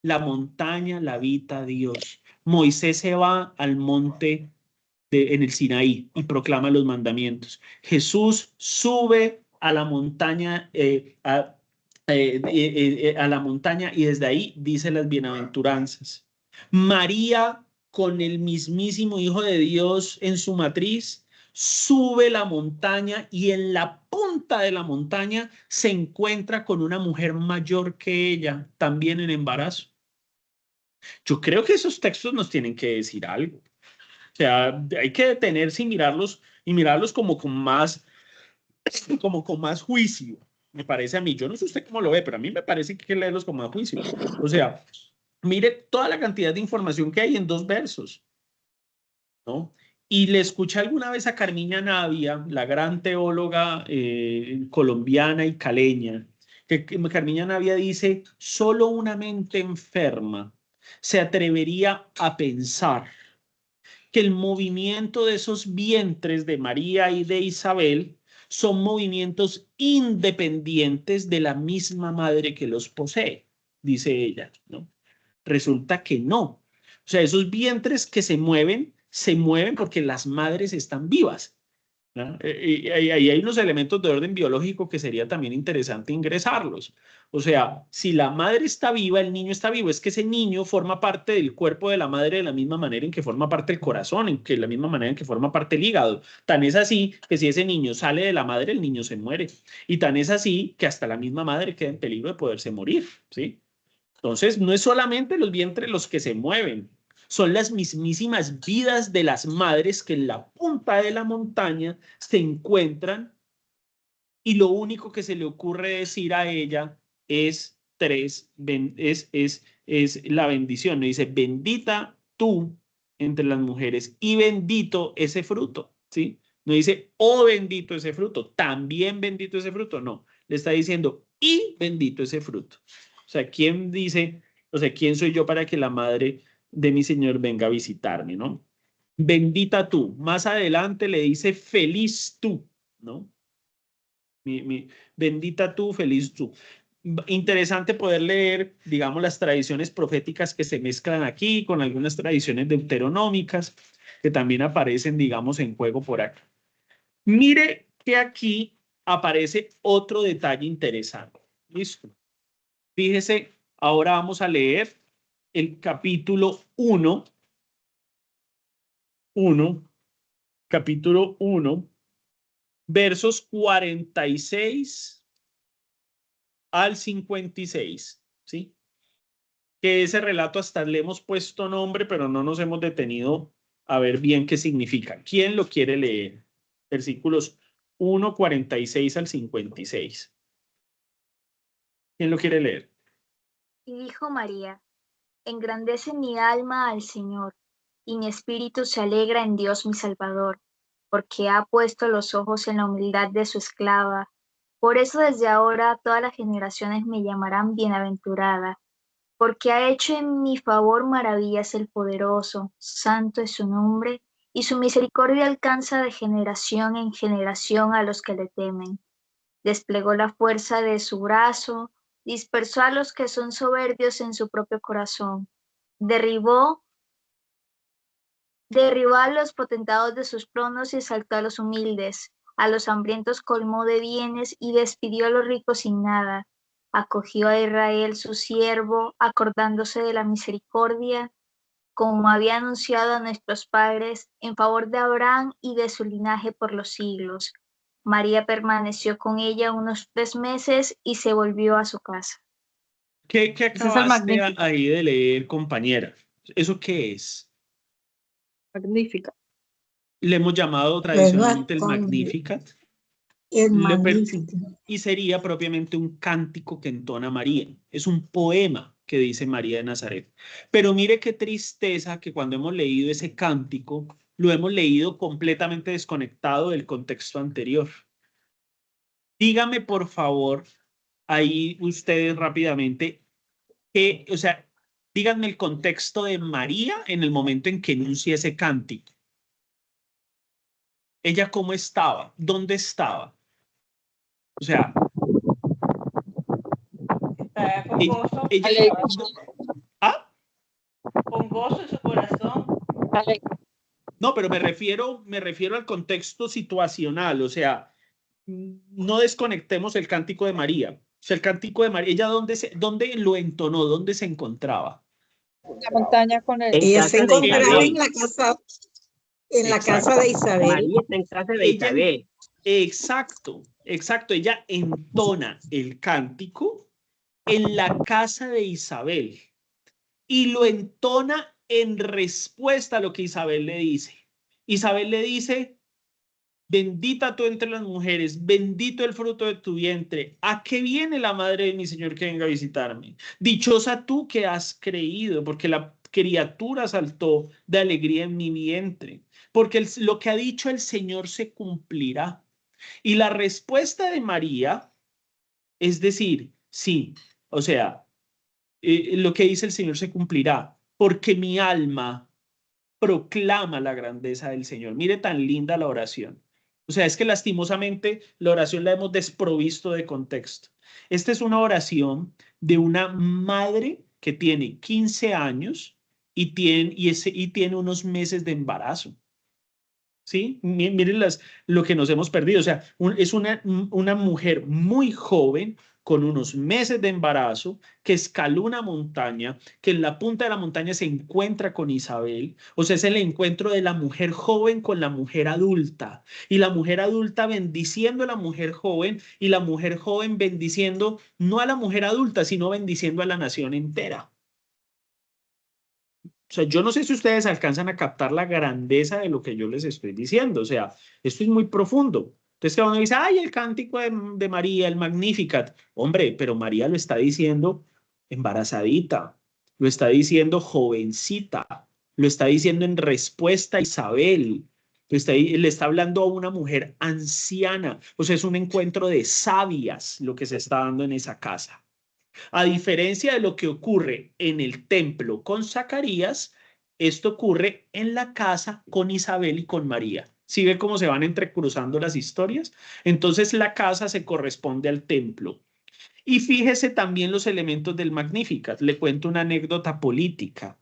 la montaña la habita Dios. Moisés se va al monte en el Sinaí y proclama los mandamientos. Jesús sube a la montaña, a la montaña y desde ahí dice las bienaventuranzas. María, con el mismísimo Hijo de Dios en su matriz, sube la montaña y en la punta de la montaña se encuentra con una mujer mayor que ella, también en embarazo. Yo creo que esos textos nos tienen que decir algo. O sea, hay que detenerse y mirarlos como con más juicio, me parece a mí. Yo no sé usted cómo lo ve, pero a mí me parece que hay que leerlos con más juicio. O sea, mire toda la cantidad de información que hay en 2 versos, ¿no? Y le escuché alguna vez a Carmiña Navia, la gran teóloga colombiana y caleña, que Carmiña Navia dice, solo una mente enferma se atrevería a pensar que el movimiento de esos vientres de María y de Isabel son movimientos independientes de la misma madre que los posee, dice ella, ¿no? Resulta que no. O sea, esos vientres que se mueven porque las madres están vivas, ¿no? Y hay unos elementos de orden biológico que sería también interesante ingresarlos. O sea, si la madre está viva, el niño está vivo, es que ese niño forma parte del cuerpo de la madre de la misma manera en que forma parte el corazón, de la misma manera en que forma parte el hígado. Tan es así que si ese niño sale de la madre, el niño se muere. Y tan es así que hasta la misma madre queda en peligro de poderse morir, ¿sí? Entonces, no es solamente los vientres los que se mueven, son las mismísimas vidas de las madres que en la punta de la montaña se encuentran y lo único que se le ocurre decir a ella es la bendición. Le dice, bendita tú entre las mujeres y bendito ese fruto, ¿sí? No dice, oh bendito ese fruto, también bendito ese fruto, no. Le está diciendo, y bendito ese fruto. O sea, ¿quién dice, o sea, quién soy yo para que la madre de mi Señor venga a visitarme, ¿no? Bendita tú. Más adelante le dice, feliz tú, ¿no? Bendita tú, feliz tú. Interesante poder leer, digamos, las tradiciones proféticas que se mezclan aquí con algunas tradiciones deuteronómicas que también aparecen, digamos, en juego por acá. Mire que aquí aparece otro detalle interesante. ¿Listo? Fíjese, ahora vamos a leer el capítulo 1, capítulo 1, versos 46 al 56, ¿sí? Que ese relato hasta le hemos puesto nombre, pero no nos hemos detenido a ver bien qué significa. ¿Quién lo quiere leer? Versículos 1, 46 al 56. ¿Quién lo quiere leer? Y dijo María, engrandece mi alma al Señor, y mi espíritu se alegra en Dios mi Salvador, porque ha puesto los ojos en la humildad de su esclava. Por eso desde ahora todas las generaciones me llamarán bienaventurada, porque ha hecho en mi favor maravillas el poderoso, santo es su nombre, y su misericordia alcanza de generación en generación a los que le temen. Desplegó la fuerza de su brazo, dispersó a los que son soberbios en su propio corazón, derribó a los potentados de sus tronos y exaltó a los humildes, a los hambrientos colmó de bienes y despidió a los ricos sin nada. Acogió a Israel su siervo, acordándose de la misericordia, como había anunciado a nuestros padres, en favor de Abraham y de su linaje por los siglos. María permaneció con ella unos 3 meses y se volvió a su casa. ¿Qué acabaste ahí de leer, compañera? ¿Eso qué es? Magnífica. Le hemos llamado tradicionalmente el Magnificat. El Magnificat. Y sería propiamente un cántico que entona María. Es un poema que dice María de Nazaret. Pero mire qué tristeza que cuando hemos leído ese cántico, lo hemos leído completamente desconectado del contexto anterior. Dígame, por favor, ahí ustedes rápidamente, o sea, díganme el contexto de María en el momento en que enuncia ese cántico. ¿Ella cómo estaba? ¿Dónde estaba? O sea, con gozo, ¿ah? con gozo en su corazón. No, pero me refiero al contexto situacional, o sea, no desconectemos el cántico de María. O sea, el cántico de María, ¿ella dónde lo entonó? ¿Dónde se encontraba? La montaña con el... Ella se encontraba en la casa de Isabel. María está en casa de Isabel. Exacto. Ella entona el cántico en la casa de Isabel y lo entona en respuesta a lo que Isabel le dice. Isabel le dice, bendita tú entre las mujeres, bendito el fruto de tu vientre. ¿A qué viene la madre de mi Señor que venga a visitarme? Dichosa tú que has creído, porque la criatura saltó de alegría en mi vientre, porque lo que ha dicho el Señor se cumplirá. Y la respuesta de María es decir, sí, o sea, lo que dice el Señor se cumplirá, porque mi alma proclama la grandeza del Señor. Mire tan linda la oración. O sea, es que lastimosamente la oración la hemos desprovisto de contexto. Esta es una oración de una madre que tiene 15 años y tiene unos meses de embarazo. ¿Sí? Miren lo que nos hemos perdido. O sea, es una mujer muy joven con unos meses de embarazo que escaló una montaña, que en la punta de la montaña se encuentra con Isabel. O sea, es el encuentro de la mujer joven con la mujer adulta. Y la mujer adulta bendiciendo a la mujer joven y la mujer joven bendiciendo no a la mujer adulta, sino bendiciendo a la nación entera. O sea, yo no sé si ustedes alcanzan a captar la grandeza de lo que yo les estoy diciendo. O sea, esto es muy profundo. Entonces, cada uno dice, ay, el cántico de María, el Magnificat. Hombre, pero María lo está diciendo embarazadita, lo está diciendo jovencita, lo está diciendo en respuesta a Isabel, le está hablando a una mujer anciana. O sea, es un encuentro de sabias lo que se está dando en esa casa. A diferencia de lo que ocurre en el templo con Zacarías, esto ocurre en la casa con Isabel y con María. ¿Sí ve cómo se van entrecruzando las historias? Entonces la casa se corresponde al templo. Y fíjese también los elementos del Magnificat. Le cuento una anécdota política.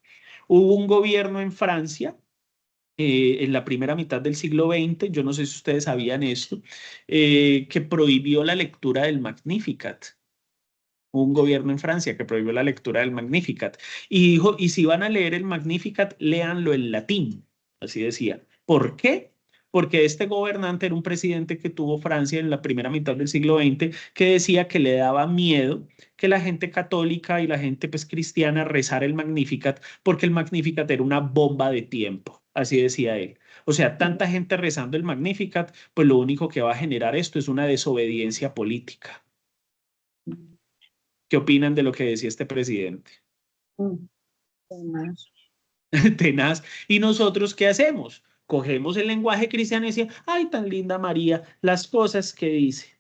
Hubo un gobierno en Francia en la primera mitad del siglo XX, yo no sé si ustedes sabían esto, que prohibió la lectura del Magnificat. Hubo un gobierno en Francia que prohibió la lectura del Magnificat y dijo, y si van a leer el Magnificat, léanlo en latín, así decía. ¿Por qué? Porque este gobernante era un presidente que tuvo Francia en la primera mitad del siglo XX que decía que le daba miedo que la gente católica y la gente pues cristiana rezara el Magnificat porque el Magnificat era una bomba de tiempo, así decía él. O sea, tanta gente rezando el Magnificat, pues lo único que va a generar esto es una desobediencia política. ¿Qué opinan de lo que decía este presidente? Tenaz. ¿Y nosotros qué hacemos? Cogemos el lenguaje cristiano y decimos, ay, tan linda María, las cosas que dice.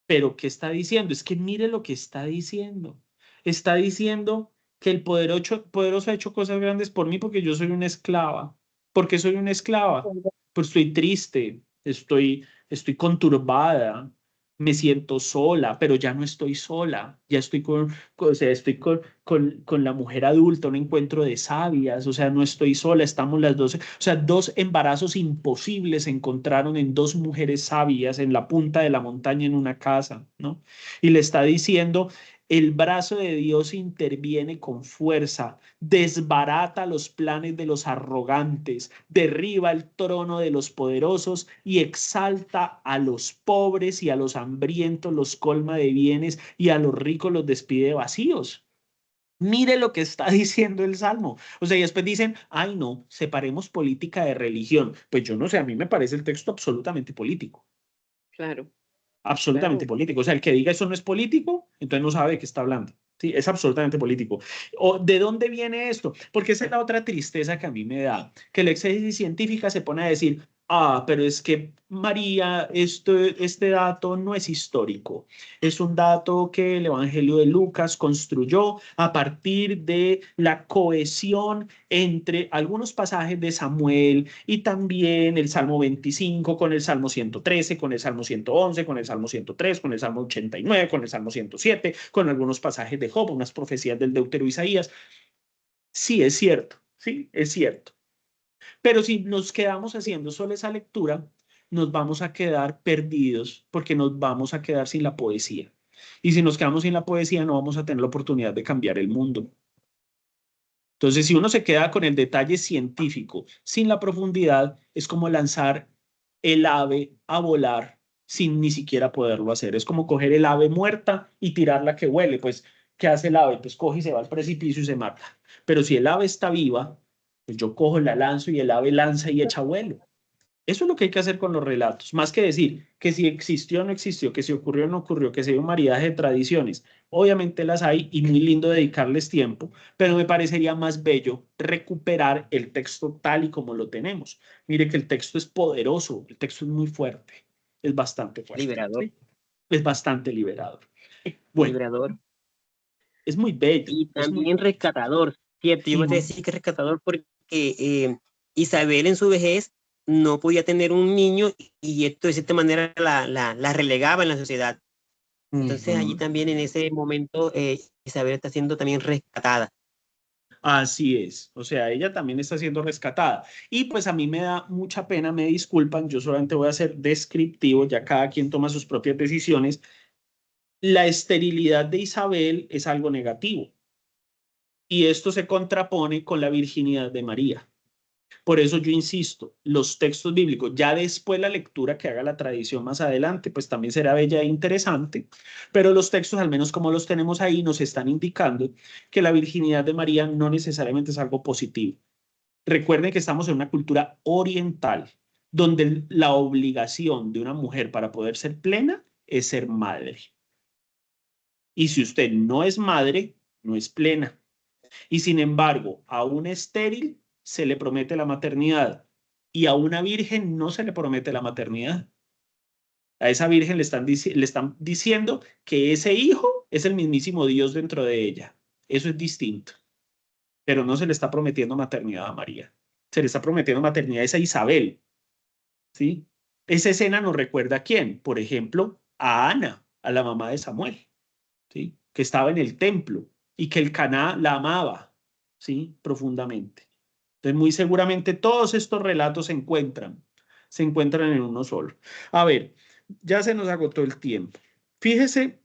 Pero ¿qué está diciendo? Es que mire lo que está diciendo. Está diciendo que el poderoso ha hecho cosas grandes por mí porque yo soy una esclava. ¿Por qué soy una esclava? Pues estoy triste, estoy conturbada, me siento sola, pero ya no estoy sola, ya estoy o sea, estoy con la mujer adulta, un encuentro de sabias, o sea, no estoy sola, estamos las dos, o sea, dos embarazos imposibles se encontraron en dos mujeres sabias en la punta de la montaña en una casa, ¿no? Y le está diciendo, el brazo de Dios interviene con fuerza, desbarata los planes de los arrogantes, derriba el trono de los poderosos y exalta a los pobres y a los hambrientos los colma de bienes y a los ricos los despide vacíos. Mire lo que está diciendo el Salmo. O sea, y después dicen, ay no, separemos política de religión. Pues yo no sé, a mí me parece el texto absolutamente político. Claro. Absolutamente político. O sea, el que diga eso no es político, entonces no sabe de qué está hablando. Sí, es absolutamente político. ¿O de dónde viene esto? Porque esa es la otra tristeza que a mí me da, que la exégesis científica se pone a decir, ah, pero es que María, este dato no es histórico. Es un dato que el Evangelio de Lucas construyó a partir de la cohesión entre algunos pasajes de Samuel y también el Salmo 25 con el Salmo 113, con el Salmo 111, con el Salmo 103, con el Salmo 89, con el Salmo 107, con algunos pasajes de Job, unas profecías del Deutero Isaías. Sí, es cierto, sí, es cierto. Pero si nos quedamos haciendo solo esa lectura, nos vamos a quedar perdidos porque nos vamos a quedar sin la poesía. Y si nos quedamos sin la poesía, no vamos a tener la oportunidad de cambiar el mundo. Entonces, si uno se queda con el detalle científico sin la profundidad, es como lanzar el ave a volar sin ni siquiera poderlo hacer. Es como coger el ave muerta y tirarla que huele. Pues, ¿qué hace el ave? Pues coge y se va al precipicio y se mata. Pero si el ave está viva, pues yo cojo, la lanzo y el ave lanza y echa vuelo. Eso es lo que hay que hacer con los relatos, más que decir que si existió o no existió, que si ocurrió o no ocurrió, que si hay un maridaje de tradiciones. Obviamente las hay y muy lindo dedicarles tiempo, pero me parecería más bello recuperar el texto tal y como lo tenemos. Mire que el texto es poderoso, el texto es muy fuerte, es bastante fuerte. Liberador. ¿Sí? Es bastante liberador. Bueno, liberador. Es muy bello. Y también rescatador, ¿cierto? Yo voy a decir que es rescatador porque Isabel en su vejez no podía tener un niño y esto de cierta manera la relegaba en la sociedad. Entonces allí también en ese momento Isabel está siendo también rescatada. Así es, o sea, ella también está siendo rescatada. Y pues a mí me da mucha pena, me disculpan, yo solamente voy a ser descriptivo, ya cada quien toma sus propias decisiones. La esterilidad de Isabel es algo negativo. Y esto se contrapone con la virginidad de María. Por eso yo insisto, los textos bíblicos, ya después la lectura que haga la tradición más adelante, pues también será bella e interesante, pero los textos, al menos como los tenemos ahí, nos están indicando que la virginidad de María no necesariamente es algo positivo. Recuerden que estamos en una cultura oriental, donde la obligación de una mujer para poder ser plena es ser madre. Y si usted no es madre, no es plena. Y sin embargo, a una estéril se le promete la maternidad y a una virgen no se le promete la maternidad. A esa virgen le están diciendo que ese hijo es el mismísimo Dios dentro de ella. Eso es distinto. Pero no se le está prometiendo maternidad a María. Se le está prometiendo maternidad a Isabel. ¿Sí? Esa escena nos recuerda a quién. Por ejemplo, a Ana, a la mamá de Samuel, ¿sí? Que estaba en el templo y que el Caná la amaba, ¿sí? Profundamente. Entonces, muy seguramente todos estos relatos se encuentran en uno solo. A ver, ya se nos agotó el tiempo. Fíjese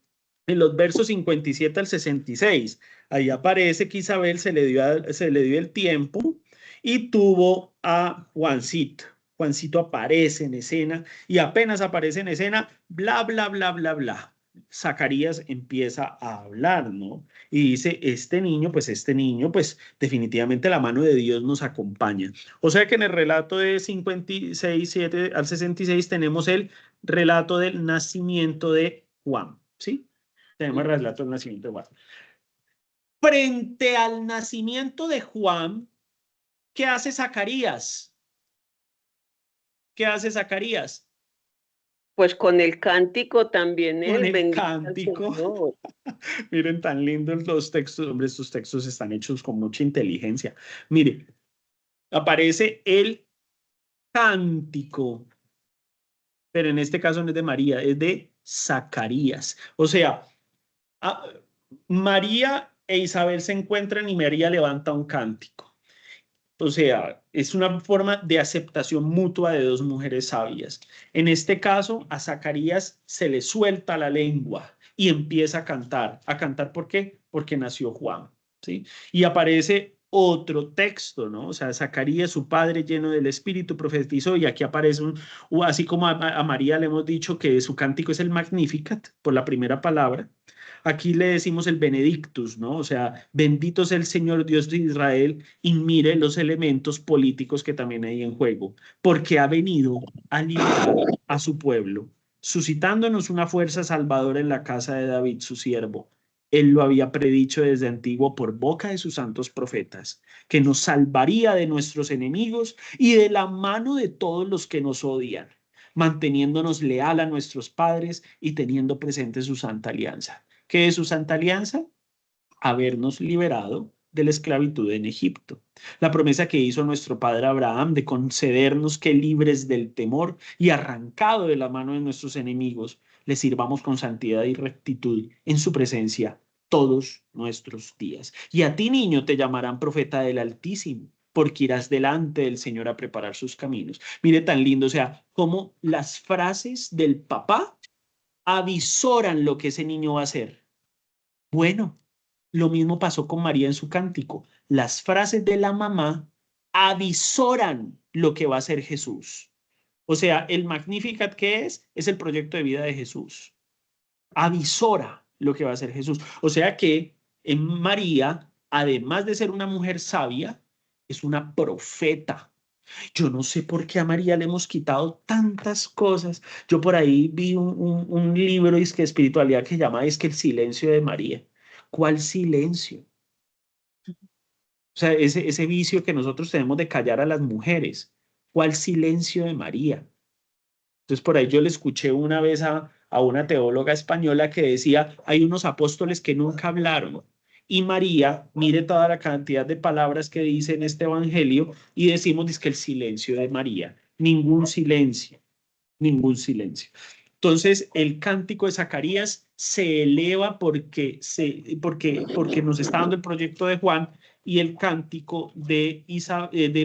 en los versos 57 al 66. Ahí aparece que Isabel se le dio el tiempo y tuvo a Juancito. Juancito aparece en escena y apenas aparece en escena, bla, bla, bla, bla, bla. Zacarías empieza a hablar, ¿no? Y dice, este niño, pues definitivamente la mano de Dios nos acompaña. O sea que en el relato de 56, 7 al 66 tenemos el relato del nacimiento de Juan, ¿sí? Tenemos el relato del nacimiento de Juan. Frente al nacimiento de Juan, ¿qué hace Zacarías? ¿Qué hace Zacarías? Pues con el cántico también Con él, el bendito al cántico. Señor. Miren, tan lindos los textos. Hombre, estos textos están hechos con mucha inteligencia. Mire, aparece el cántico, pero en este caso no es de María, es de Zacarías. O sea, María e Isabel se encuentran y María levanta un cántico. O sea, es una forma de aceptación mutua de dos mujeres sabias. En este caso, a Zacarías se le suelta la lengua y empieza a cantar. ¿A cantar por qué? Porque nació Juan, ¿sí? Y aparece otro texto, ¿no? O sea, Zacarías, su padre lleno del Espíritu, profetizó, y aquí aparece así como a María le hemos dicho que su cántico es el Magnificat, por la primera palabra. Aquí le decimos el Benedictus, ¿no? O sea, bendito es el Señor Dios de Israel, y mire los elementos políticos que también hay en juego, porque ha venido a liberar a su pueblo, suscitándonos una fuerza salvadora en la casa de David, su siervo. Él lo había predicho desde antiguo por boca de sus santos profetas, que nos salvaría de nuestros enemigos y de la mano de todos los que nos odian, manteniéndonos leal a nuestros padres y teniendo presente su santa alianza. ¿Qué es su santa alianza? Habernos liberado de la esclavitud en Egipto. La promesa que hizo nuestro padre Abraham de concedernos que, libres del temor y arrancado de la mano de nuestros enemigos, le sirvamos con santidad y rectitud en su presencia todos nuestros días. Y a ti, niño, te llamarán profeta del Altísimo, porque irás delante del Señor a preparar sus caminos. Mire tan lindo, o sea, cómo las frases del papá avisoran lo que ese niño va a hacer. Bueno, lo mismo pasó con María en su cántico. Las frases de la mamá avisoran lo que va a hacer Jesús. O sea, el Magnificat, ¿qué es? Es el proyecto de vida de Jesús. Avisora lo que va a hacer Jesús. O sea que en María, además de ser una mujer sabia, es una profeta. Yo no sé por qué a María le hemos quitado tantas cosas. Yo por ahí vi un libro de espiritualidad que llama el silencio de María. ¿Cuál silencio? O sea, ese vicio que nosotros tenemos de callar a las mujeres. ¿Cuál silencio de María? Entonces por ahí yo le escuché una vez a una teóloga española que decía, hay unos apóstoles que nunca hablaron. Y María, mire toda la cantidad de palabras que dice en este evangelio y decimos que el silencio de María, ningún silencio, ningún silencio. Entonces el cántico de Zacarías se eleva porque nos está dando el proyecto de Juan, y el cántico de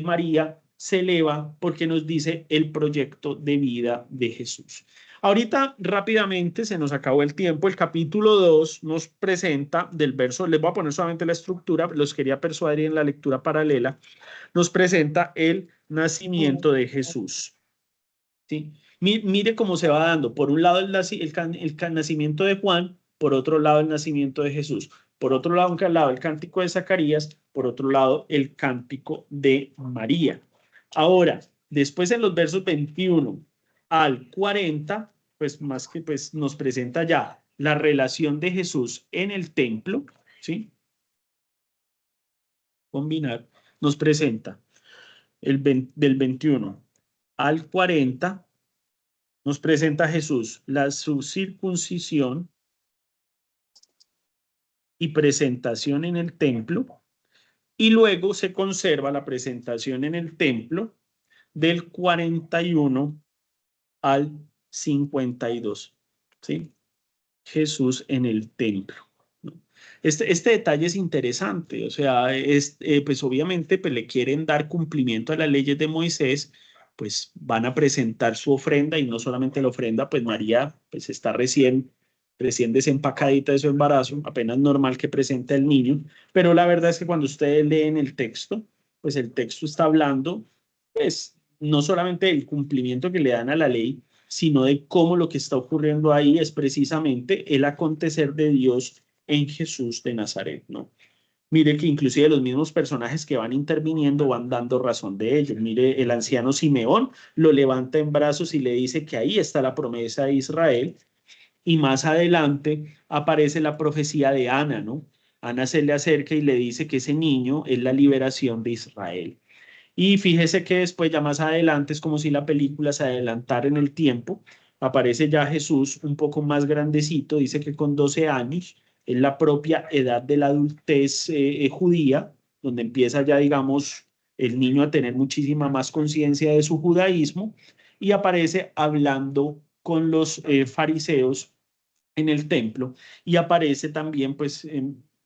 María se eleva porque nos dice el proyecto de vida de Jesús. Ahorita rápidamente se nos acabó el tiempo. El capítulo 2 nos presenta del verso, les voy a poner solamente la estructura, los quería persuadir en la lectura paralela, nos presenta el nacimiento de Jesús. ¿Sí? Mire cómo se va dando. Por un lado el nacimiento de Juan, por otro lado el nacimiento de Jesús, por otro lado el cántico de Zacarías, por otro lado el cántico de María. Ahora, Después en los versos 21 al 40, pues más que pues nos presenta ya la relación de Jesús en el templo, ¿sí? Combinar, nos presenta del 21 al 40, nos presenta a Jesús su circuncisión y presentación en el templo, y luego se conserva la presentación en el templo del 41 al 52, ¿sí? Jesús en el templo. Este detalle es interesante, o sea, pues obviamente pues le quieren dar cumplimiento a las leyes de Moisés, pues van a presentar su ofrenda, y no solamente la ofrenda, pues María pues está recién desempacadita de su embarazo, apenas normal que presente al niño, pero la verdad es que cuando ustedes leen el texto, pues el texto está hablando, pues no solamente del cumplimiento que le dan a la ley, sino de cómo lo que está ocurriendo ahí es precisamente el acontecer de Dios en Jesús de Nazaret, ¿no? Mire que inclusive los mismos personajes que van interviniendo van dando razón de ello. Mire, el anciano Simeón lo levanta en brazos y le dice que ahí está la promesa de Israel, y más adelante aparece la profecía de Ana, ¿no? Ana se le acerca y le dice que ese niño es la liberación de Israel. Y fíjese que después, ya más adelante, es como si la película se adelantara en el tiempo. Aparece ya Jesús un poco más grandecito, dice que con 12 años, es la propia edad de la adultez judía, donde empieza ya, digamos, el niño a tener muchísima más conciencia de su judaísmo, y aparece hablando con los fariseos en el templo, y aparece también, pues,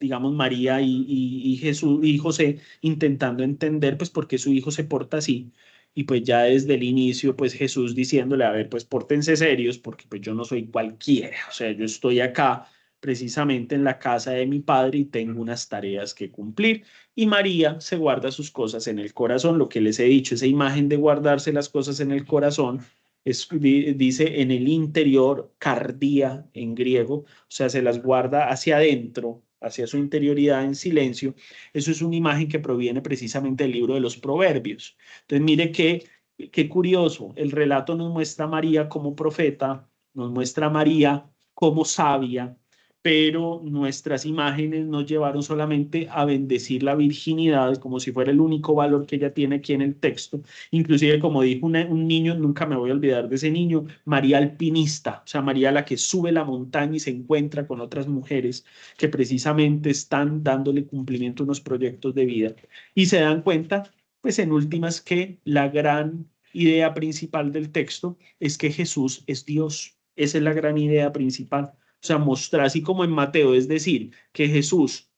digamos, María y Jesús y José intentando entender, pues, por qué su hijo se porta así. Y pues ya desde el inicio, pues Jesús diciéndole, a ver, pues pórtense serios, porque pues yo no soy cualquiera, o sea, yo estoy acá precisamente en la casa de mi padre y tengo unas tareas que cumplir. Y María se guarda sus cosas en el corazón, lo que les he dicho, esa imagen de guardarse las cosas en el corazón, dice en el interior, cardía en griego, o sea, se las guarda hacia adentro, hacia su interioridad en silencio. Eso es una imagen que proviene precisamente del libro de los Proverbios. Entonces, mire qué curioso, el relato nos muestra a María como profeta, nos muestra a María como sabia, pero nuestras imágenes nos llevaron solamente a bendecir la virginidad como si fuera el único valor que ella tiene aquí en el texto. Inclusive, como dijo un niño, nunca me voy a olvidar de ese niño, María alpinista, o sea, María la que sube la montaña y se encuentra con otras mujeres que precisamente están dándole cumplimiento a unos proyectos de vida. Y se dan cuenta, pues en últimas, que la gran idea principal del texto es que Jesús es Dios. Esa es la gran idea principal. O sea, mostrar, así como en Mateo, es decir, que Jesús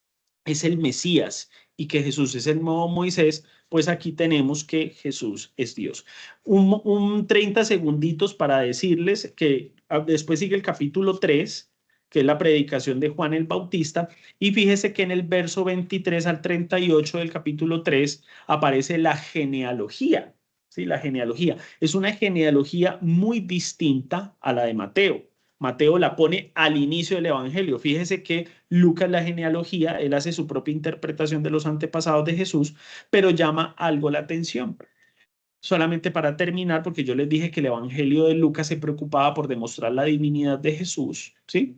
es el Mesías y que Jesús es el nuevo Moisés, pues aquí tenemos que Jesús es Dios. Un 30 segunditos para decirles que después sigue el capítulo 3, que es la predicación de Juan el Bautista, y fíjese que en el verso 23 al 38 del capítulo 3 aparece la genealogía. Sí, la genealogía. Es una genealogía muy distinta a la de Mateo. Mateo la pone al inicio del Evangelio. Fíjese que Lucas, la genealogía, él hace su propia interpretación de los antepasados de Jesús, pero llama algo la atención. Solamente para terminar, porque yo les dije que el Evangelio de Lucas se preocupaba por demostrar la divinidad de Jesús, ¿sí?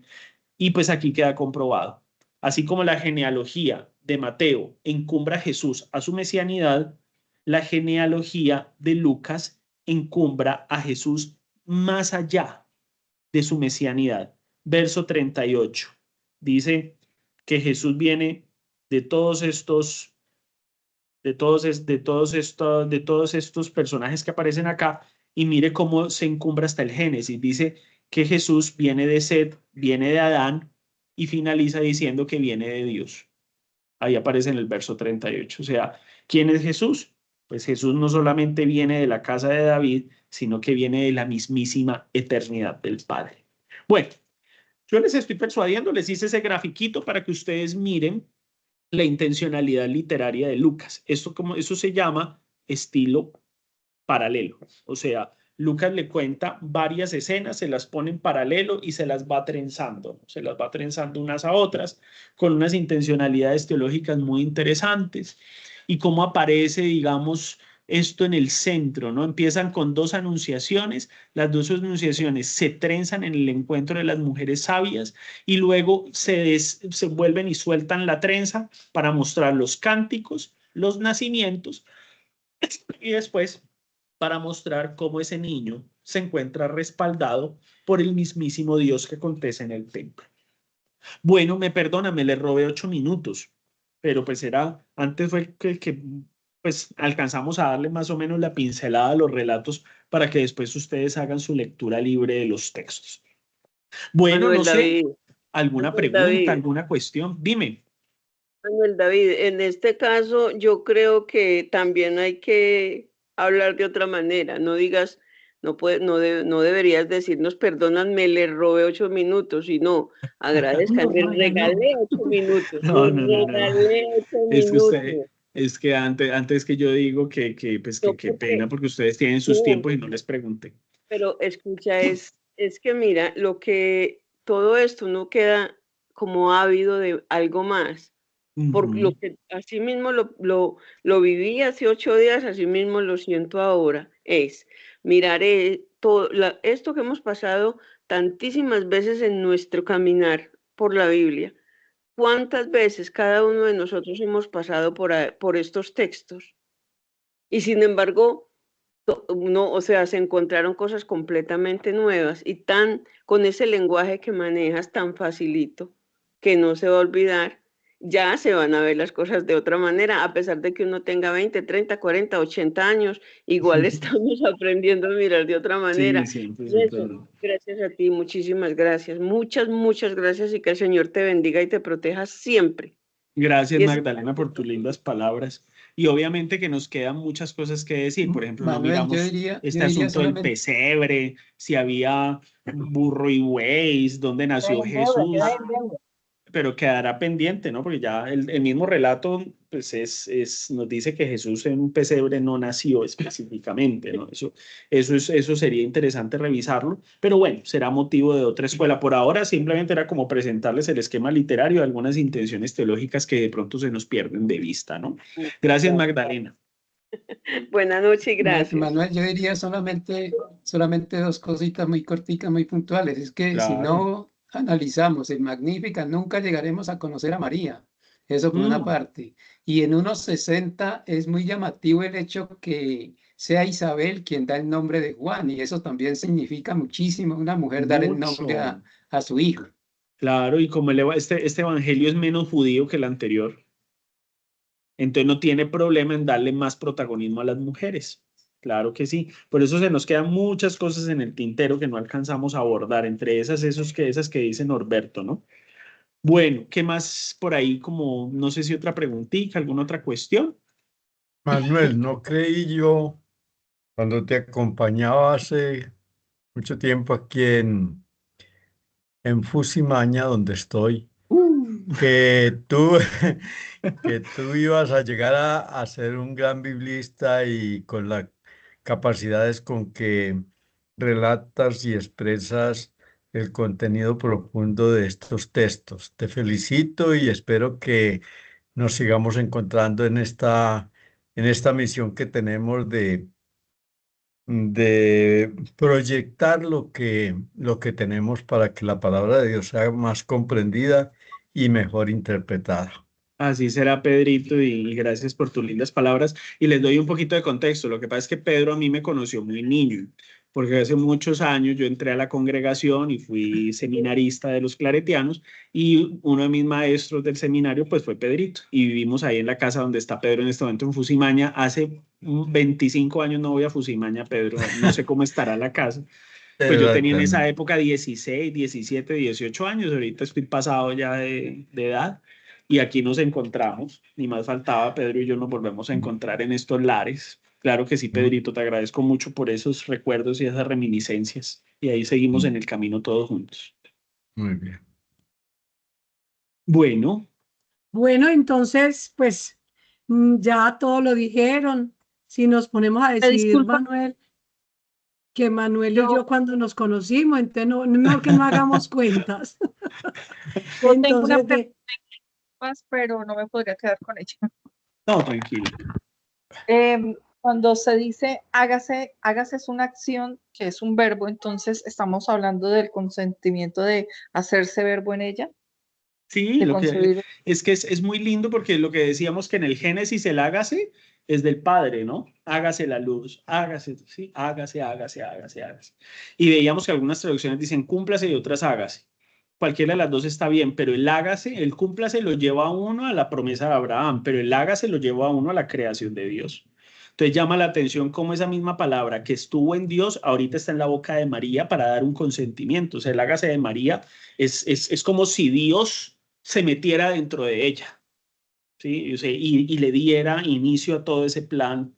Y pues aquí queda comprobado. Así como la genealogía de Mateo encumbra a Jesús a su mesianidad, la genealogía de Lucas encumbra a Jesús más allá de su mesianidad. Verso 38 dice que Jesús viene de todos estos personajes que aparecen acá, y mire cómo se encumbra hasta el Génesis. Dice que Jesús viene de Set, viene de Adán, y finaliza diciendo que viene de Dios. Ahí aparece en el verso 38. O sea, ¿quién es Jesús? Pues Jesús no solamente viene de la casa de David, sino que viene de la mismísima eternidad del Padre. Bueno, yo les estoy persuadiendo, les hice ese grafiquito para que ustedes miren la intencionalidad literaria de Lucas. Eso se llama estilo paralelo. O sea, Lucas le cuenta varias escenas, se las pone en paralelo y se las va trenzando. Se las va trenzando unas a otras con unas intencionalidades teológicas muy interesantes. Y cómo aparece, digamos, esto en el centro, ¿no? Empiezan con 2 anunciaciones, las 2 anunciaciones se trenzan en el encuentro de las mujeres sabias y luego se vuelven y sueltan la trenza para mostrar los cánticos, los nacimientos y después para mostrar cómo ese niño se encuentra respaldado por el mismísimo Dios que acontece en el templo. Bueno, me perdona, me le robé 8 minutos, pero pues antes fue que pues alcanzamos a darle más o menos la pincelada a los relatos para que después ustedes hagan su lectura libre de los textos. Bueno, Manuel no sé, David, ¿alguna Manuel pregunta, David, alguna cuestión? Dime. Manuel David, en este caso yo creo que también hay que hablar de otra manera. No digas, no deberías decirnos, perdóname, le robé 8 minutos, sino agradezca, Nos le regaló. regalé 8 minutos, No, le no, no, no. regalé 8 Es que usted, minutos. es que antes que yo digo pues No, que qué porque, pena porque ustedes tienen sus no, tiempos y no les pregunté. pero escucha, es que mira, todo esto no queda como ávido de algo más. Por lo que así mismo lo viví hace 8 días, así mismo lo siento ahora. Miraré esto que hemos pasado tantísimas veces en nuestro caminar por la Biblia. ¿Cuántas veces cada uno de nosotros hemos pasado por estos textos? Y sin embargo, no, o sea, se encontraron cosas completamente nuevas y con ese lenguaje que manejas tan facilito, que no se va a olvidar, ya se van a ver las cosas de otra manera, a pesar de que uno tenga 20, 30, 40, 80 años, igual estamos aprendiendo a mirar de otra manera. Sí, siempre, Y eso, siempre. gracias a ti, muchísimas gracias, muchas gracias y que el Señor te bendiga y te proteja siempre. Gracias, Y Magdalena, por tus lindas palabras. Y obviamente que nos quedan muchas cosas que decir. Por ejemplo, no Manuel, yo miramos diría este asunto del solamente, pesebre, si había burro y buey, dónde nació Jesús, pero quedará pendiente, ¿no? Porque ya el mismo relato pues nos dice que Jesús en un pesebre no nació específicamente, ¿no? Eso sería interesante revisarlo, pero bueno, será motivo de otra escuela. Por ahora simplemente era como presentarles el esquema literario, algunas intenciones teológicas que de pronto se nos pierden de vista, ¿no? Gracias, Magdalena. Buenas noches y gracias. Manuel, yo diría solamente 2 cositas muy corticas, muy puntuales. Es que si Claro. no analizamos el Magnífica, nunca llegaremos a conocer a María. Eso por una parte. Y en unos 60 es muy llamativo el hecho que sea Isabel quien da el nombre de Juan, y eso también significa muchísimo, una mujer dar el nombre a su hijo. Claro, y como este evangelio es menos judío que el anterior, entonces no tiene problema en darle más protagonismo a las mujeres. Claro que sí. Por eso se nos quedan muchas cosas en el tintero que no alcanzamos a abordar, entre esas que dice Norberto, ¿no? Bueno, ¿qué más por ahí? Como, no sé si otra preguntita, alguna otra cuestión. Manuel, no creí yo cuando te acompañaba hace mucho tiempo aquí en Fusimaña, donde estoy, que tú ibas a llegar a ser un gran biblista y con las capacidades con que relatas y expresas el contenido profundo de estos textos. Te felicito y espero que nos sigamos encontrando en esta misión que tenemos de proyectar lo que tenemos para que la palabra de Dios sea más comprendida y mejor interpretada. Así será, Pedrito, y gracias por tus lindas palabras. Y les doy un poquito de contexto. Lo que pasa es que Pedro a mí me conoció muy niño, porque hace muchos años yo entré a la congregación y fui seminarista de los claretianos, y uno de mis maestros del seminario pues fue Pedrito, y vivimos ahí en la casa donde está Pedro en este momento en Fusimaña. Hace 25 años no voy a Fusimaña, Pedro, no sé cómo estará la casa. Pues yo tenía en esa época 16, 17, 18 años, ahorita estoy pasado ya de edad. Y aquí nos encontramos, ni más faltaba, Pedro y yo nos volvemos a encontrar en estos lares. Claro que sí, Pedrito, te agradezco mucho por esos recuerdos y esas reminiscencias. Y ahí seguimos en el camino todos juntos. Muy bien. Bueno. Bueno, entonces, pues ya todo lo dijeron. Si nos ponemos a decir, Manuel, que Manuel y yo cuando nos conocimos, entonces no que no hagamos cuentas. Yo tengo una pregunta más, pero no me podría quedar con ella. No, tranquilo. Cuando se dice hágase, hágase es una acción que es un verbo, entonces estamos hablando del consentimiento de hacerse verbo en ella, Sí, de lo que concebir. es muy lindo porque lo que decíamos que en el Génesis el hágase es del Padre, ¿no? Hágase la luz, hágase, sí, hágase, hágase, hágase, hágase. Y veíamos que algunas traducciones dicen cúmplase y otras hágase. Cualquiera de las dos está bien, pero el hágase, el cúmplase lo lleva a uno a la promesa de Abraham, pero el hágase lo lleva a uno a la creación de Dios. Entonces llama la atención cómo esa misma palabra que estuvo en Dios ahorita está en la boca de María para dar un consentimiento. O sea, el hágase de María es como si Dios se metiera dentro de ella, ¿sí? O sea, y le diera inicio a todo ese plan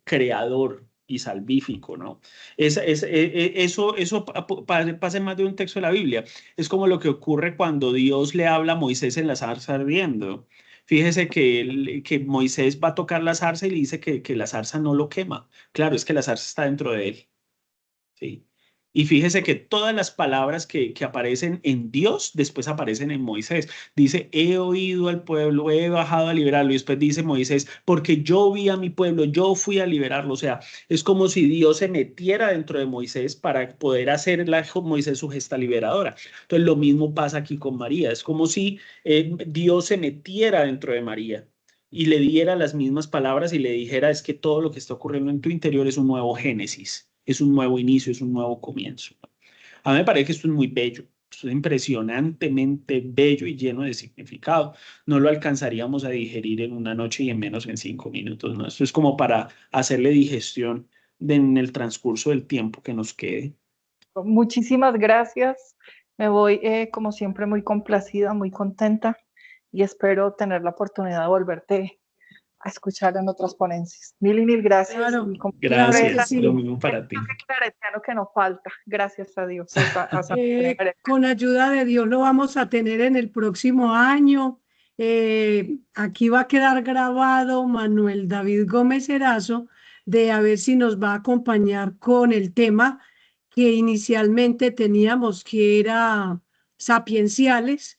creador y salvífico, ¿no? Eso pasa en más de un texto de la Biblia. Es como lo que ocurre cuando Dios le habla a Moisés en la zarza ardiendo. Fíjese que Moisés va a tocar la zarza y le dice que la zarza no lo quema. Claro, es que la zarza está dentro de él, ¿sí? Y fíjese que todas las palabras que aparecen en Dios después aparecen en Moisés. Dice, he oído al pueblo, he bajado a liberarlo. Y después dice Moisés, porque yo vi a mi pueblo, yo fui a liberarlo. O sea, es como si Dios se metiera dentro de Moisés para poder hacer Moisés su gesta liberadora. Entonces lo mismo pasa aquí con María. Es como si Dios se metiera dentro de María y le diera las mismas palabras y le dijera, es que todo lo que está ocurriendo en tu interior es un nuevo Génesis. Es un nuevo inicio, es un nuevo comienzo. A mí me parece que esto es muy bello, esto es impresionantemente bello y lleno de significado. No lo alcanzaríamos a digerir en una noche y en menos en 5 minutos, ¿no? Esto es como para hacerle digestión en el transcurso del tiempo que nos quede. Muchísimas gracias. Me voy, como siempre, muy complacida, muy contenta y espero tener la oportunidad de volverte a escuchar en otras ponencias. Mil y mil gracias. Claro, Y como claro que Gracias, sí. lo mismo para ti. claretiano que nos falta. Gracias a Dios. Con ayuda de Dios lo vamos a tener en el próximo año. Aquí va a quedar grabado Manuel David Gómez Erazo de a ver si nos va a acompañar con el tema que inicialmente teníamos, que era sapienciales.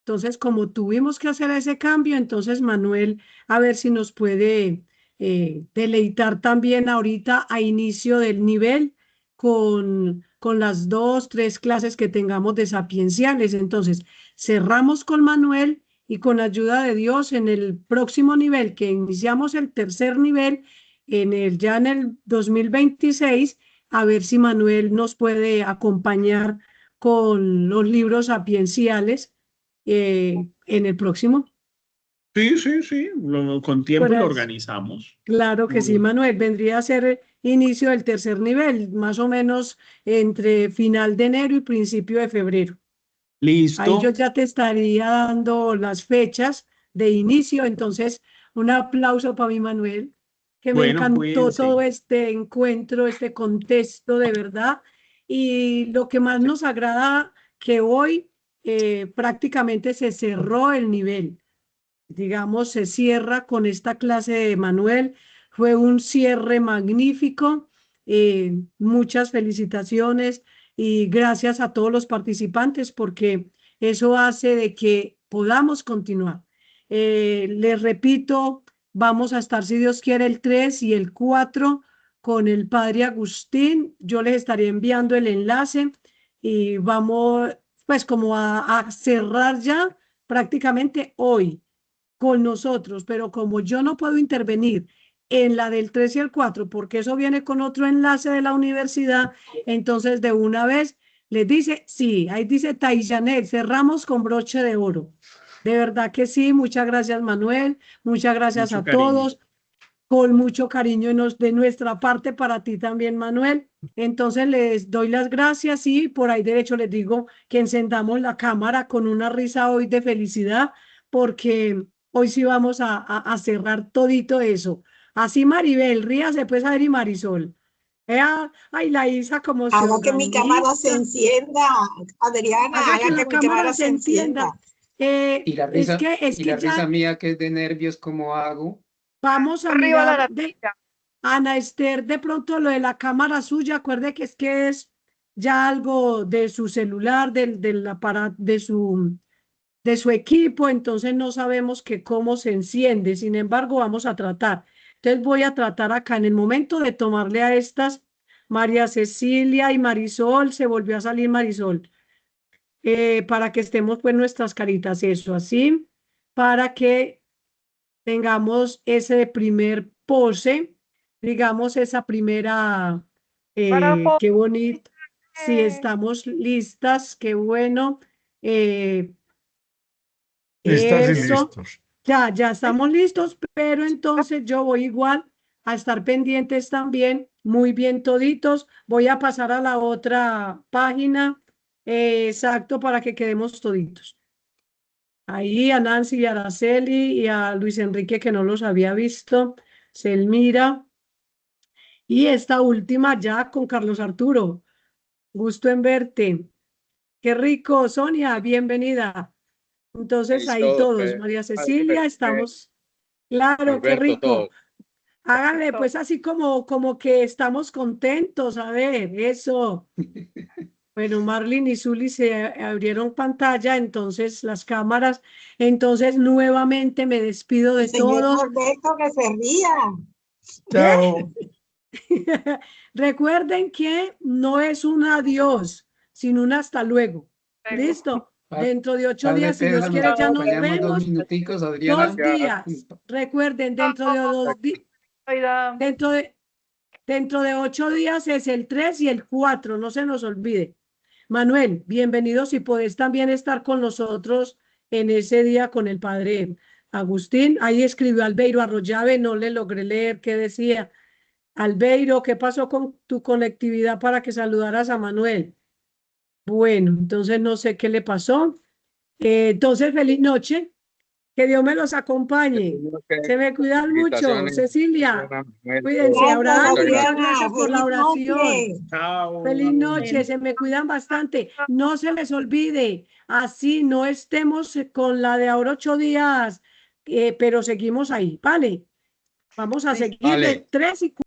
Entonces, como tuvimos que hacer ese cambio, entonces Manuel, a ver si nos puede deleitar también ahorita a inicio del nivel con las 2, 3 clases que tengamos de sapienciales. Entonces, cerramos con Manuel y con ayuda de Dios en el próximo nivel, que iniciamos el tercer nivel, ya en el 2026, a ver si Manuel nos puede acompañar con los libros sapienciales en el próximo. Sí, sí, sí, con tiempo lo Pues, organizamos. claro que sí, Manuel. Vendría a ser inicio del tercer nivel, más o menos entre final de enero y principio de febrero. Ahí yo Listo. ya te estaría dando las fechas de inicio. Entonces, un aplauso para mi Manuel, que me Bueno, encantó todo cuídense. este encuentro, este contexto de verdad. Y lo que más nos agrada que hoy prácticamente se cerró el nivel. Digamos, se cierra con esta clase de Manuel. Fue un cierre magnífico. Muchas felicitaciones y gracias a todos los participantes porque eso hace de que podamos continuar. Les repito, vamos a estar, si Dios quiere, el 3 y el 4 con el padre Agustín. Yo les estaré enviando el enlace y vamos pues como a cerrar ya prácticamente hoy con nosotros, pero como yo no puedo intervenir en la del 3 y el 4, porque eso viene con otro enlace de la universidad, entonces de una vez les dice, sí, ahí dice Taijanet, cerramos con broche de oro. De verdad que sí, muchas gracias Manuel, muchas gracias Mucho a cariño. todos, con mucho cariño de nuestra parte para ti también Manuel. Entonces les doy las gracias y por ahí de hecho les digo que encendamos la cámara con una risa hoy de felicidad, porque hoy sí vamos a cerrar todito eso. Así Maribel, ríase pues a ver y Marisol. Ay, la Isa como se Haga que mi cámara se organiza. encienda, Adriana, Haga que haga la que mi cámara cámara se se entienda. encienda. Y la Es risa, que risa ya mía que es de nervios, ¿cómo hago? vamos a Arriba la mirar latencia. Ana Esther, de pronto lo de la cámara suya, acuerde que es ya algo de su celular, del aparato, de su equipo, entonces no sabemos que cómo se enciende. Sin embargo, vamos a tratar. Entonces voy a tratar acá en el momento de tomarle a estas, María Cecilia y Marisol, se volvió a salir Marisol, para que estemos pues nuestras caritas, eso así, para que tengamos ese primer pose, digamos esa primera, qué bonito, si estamos listas, qué bueno, Listas y eso, listos. ya estamos listos, pero entonces yo voy igual a estar pendientes también, muy bien toditos, voy a pasar a la otra página, exacto, para que quedemos toditos. Ahí a Nancy y a Araceli y a Luis Enrique que no los había visto, Selmira, y esta última ya con Carlos Arturo, gusto en verte, qué rico, Sonia, bienvenida. Entonces ahí todos, María Cecilia, estamos, claro, qué rico. Háganle pues así como que estamos contentos, a ver, eso. Bueno, Marlene y Zuli se abrieron pantalla, entonces las cámaras, entonces nuevamente me despido de Señor todos. Norberto, que se ría. Chao. Recuerden que no es un adiós, sino un hasta luego. ¿Listo? Dentro de 8 Padre días, si Dios César, quiere, ya nos acompañamos vemos. 2 minuticos, Adriana. 2 días. Recuerden, dentro de 2 días, dentro de 8 días es el 3 y el 4, no se nos olvide. Manuel, bienvenido, si podés también estar con nosotros en ese día con el padre Agustín. Ahí escribió Albeiro Arroyave, no le logré leer qué decía. Albeiro, ¿qué pasó con tu conectividad para que saludaras a Manuel? Bueno, entonces no sé qué le pasó. Entonces, feliz noche. Que Dios me los acompañe. Se me cuidan mucho. Cecilia, cuídense. Gracias, Abraham, muchas Adriana. gracias por la Feliz oración. noche. Chao. Feliz noche. Se me cuidan bastante. No se les olvide. Así no estemos con la de ahora 8 días, pero seguimos ahí. ¿Vale? Vamos a seguir de 3 y 4.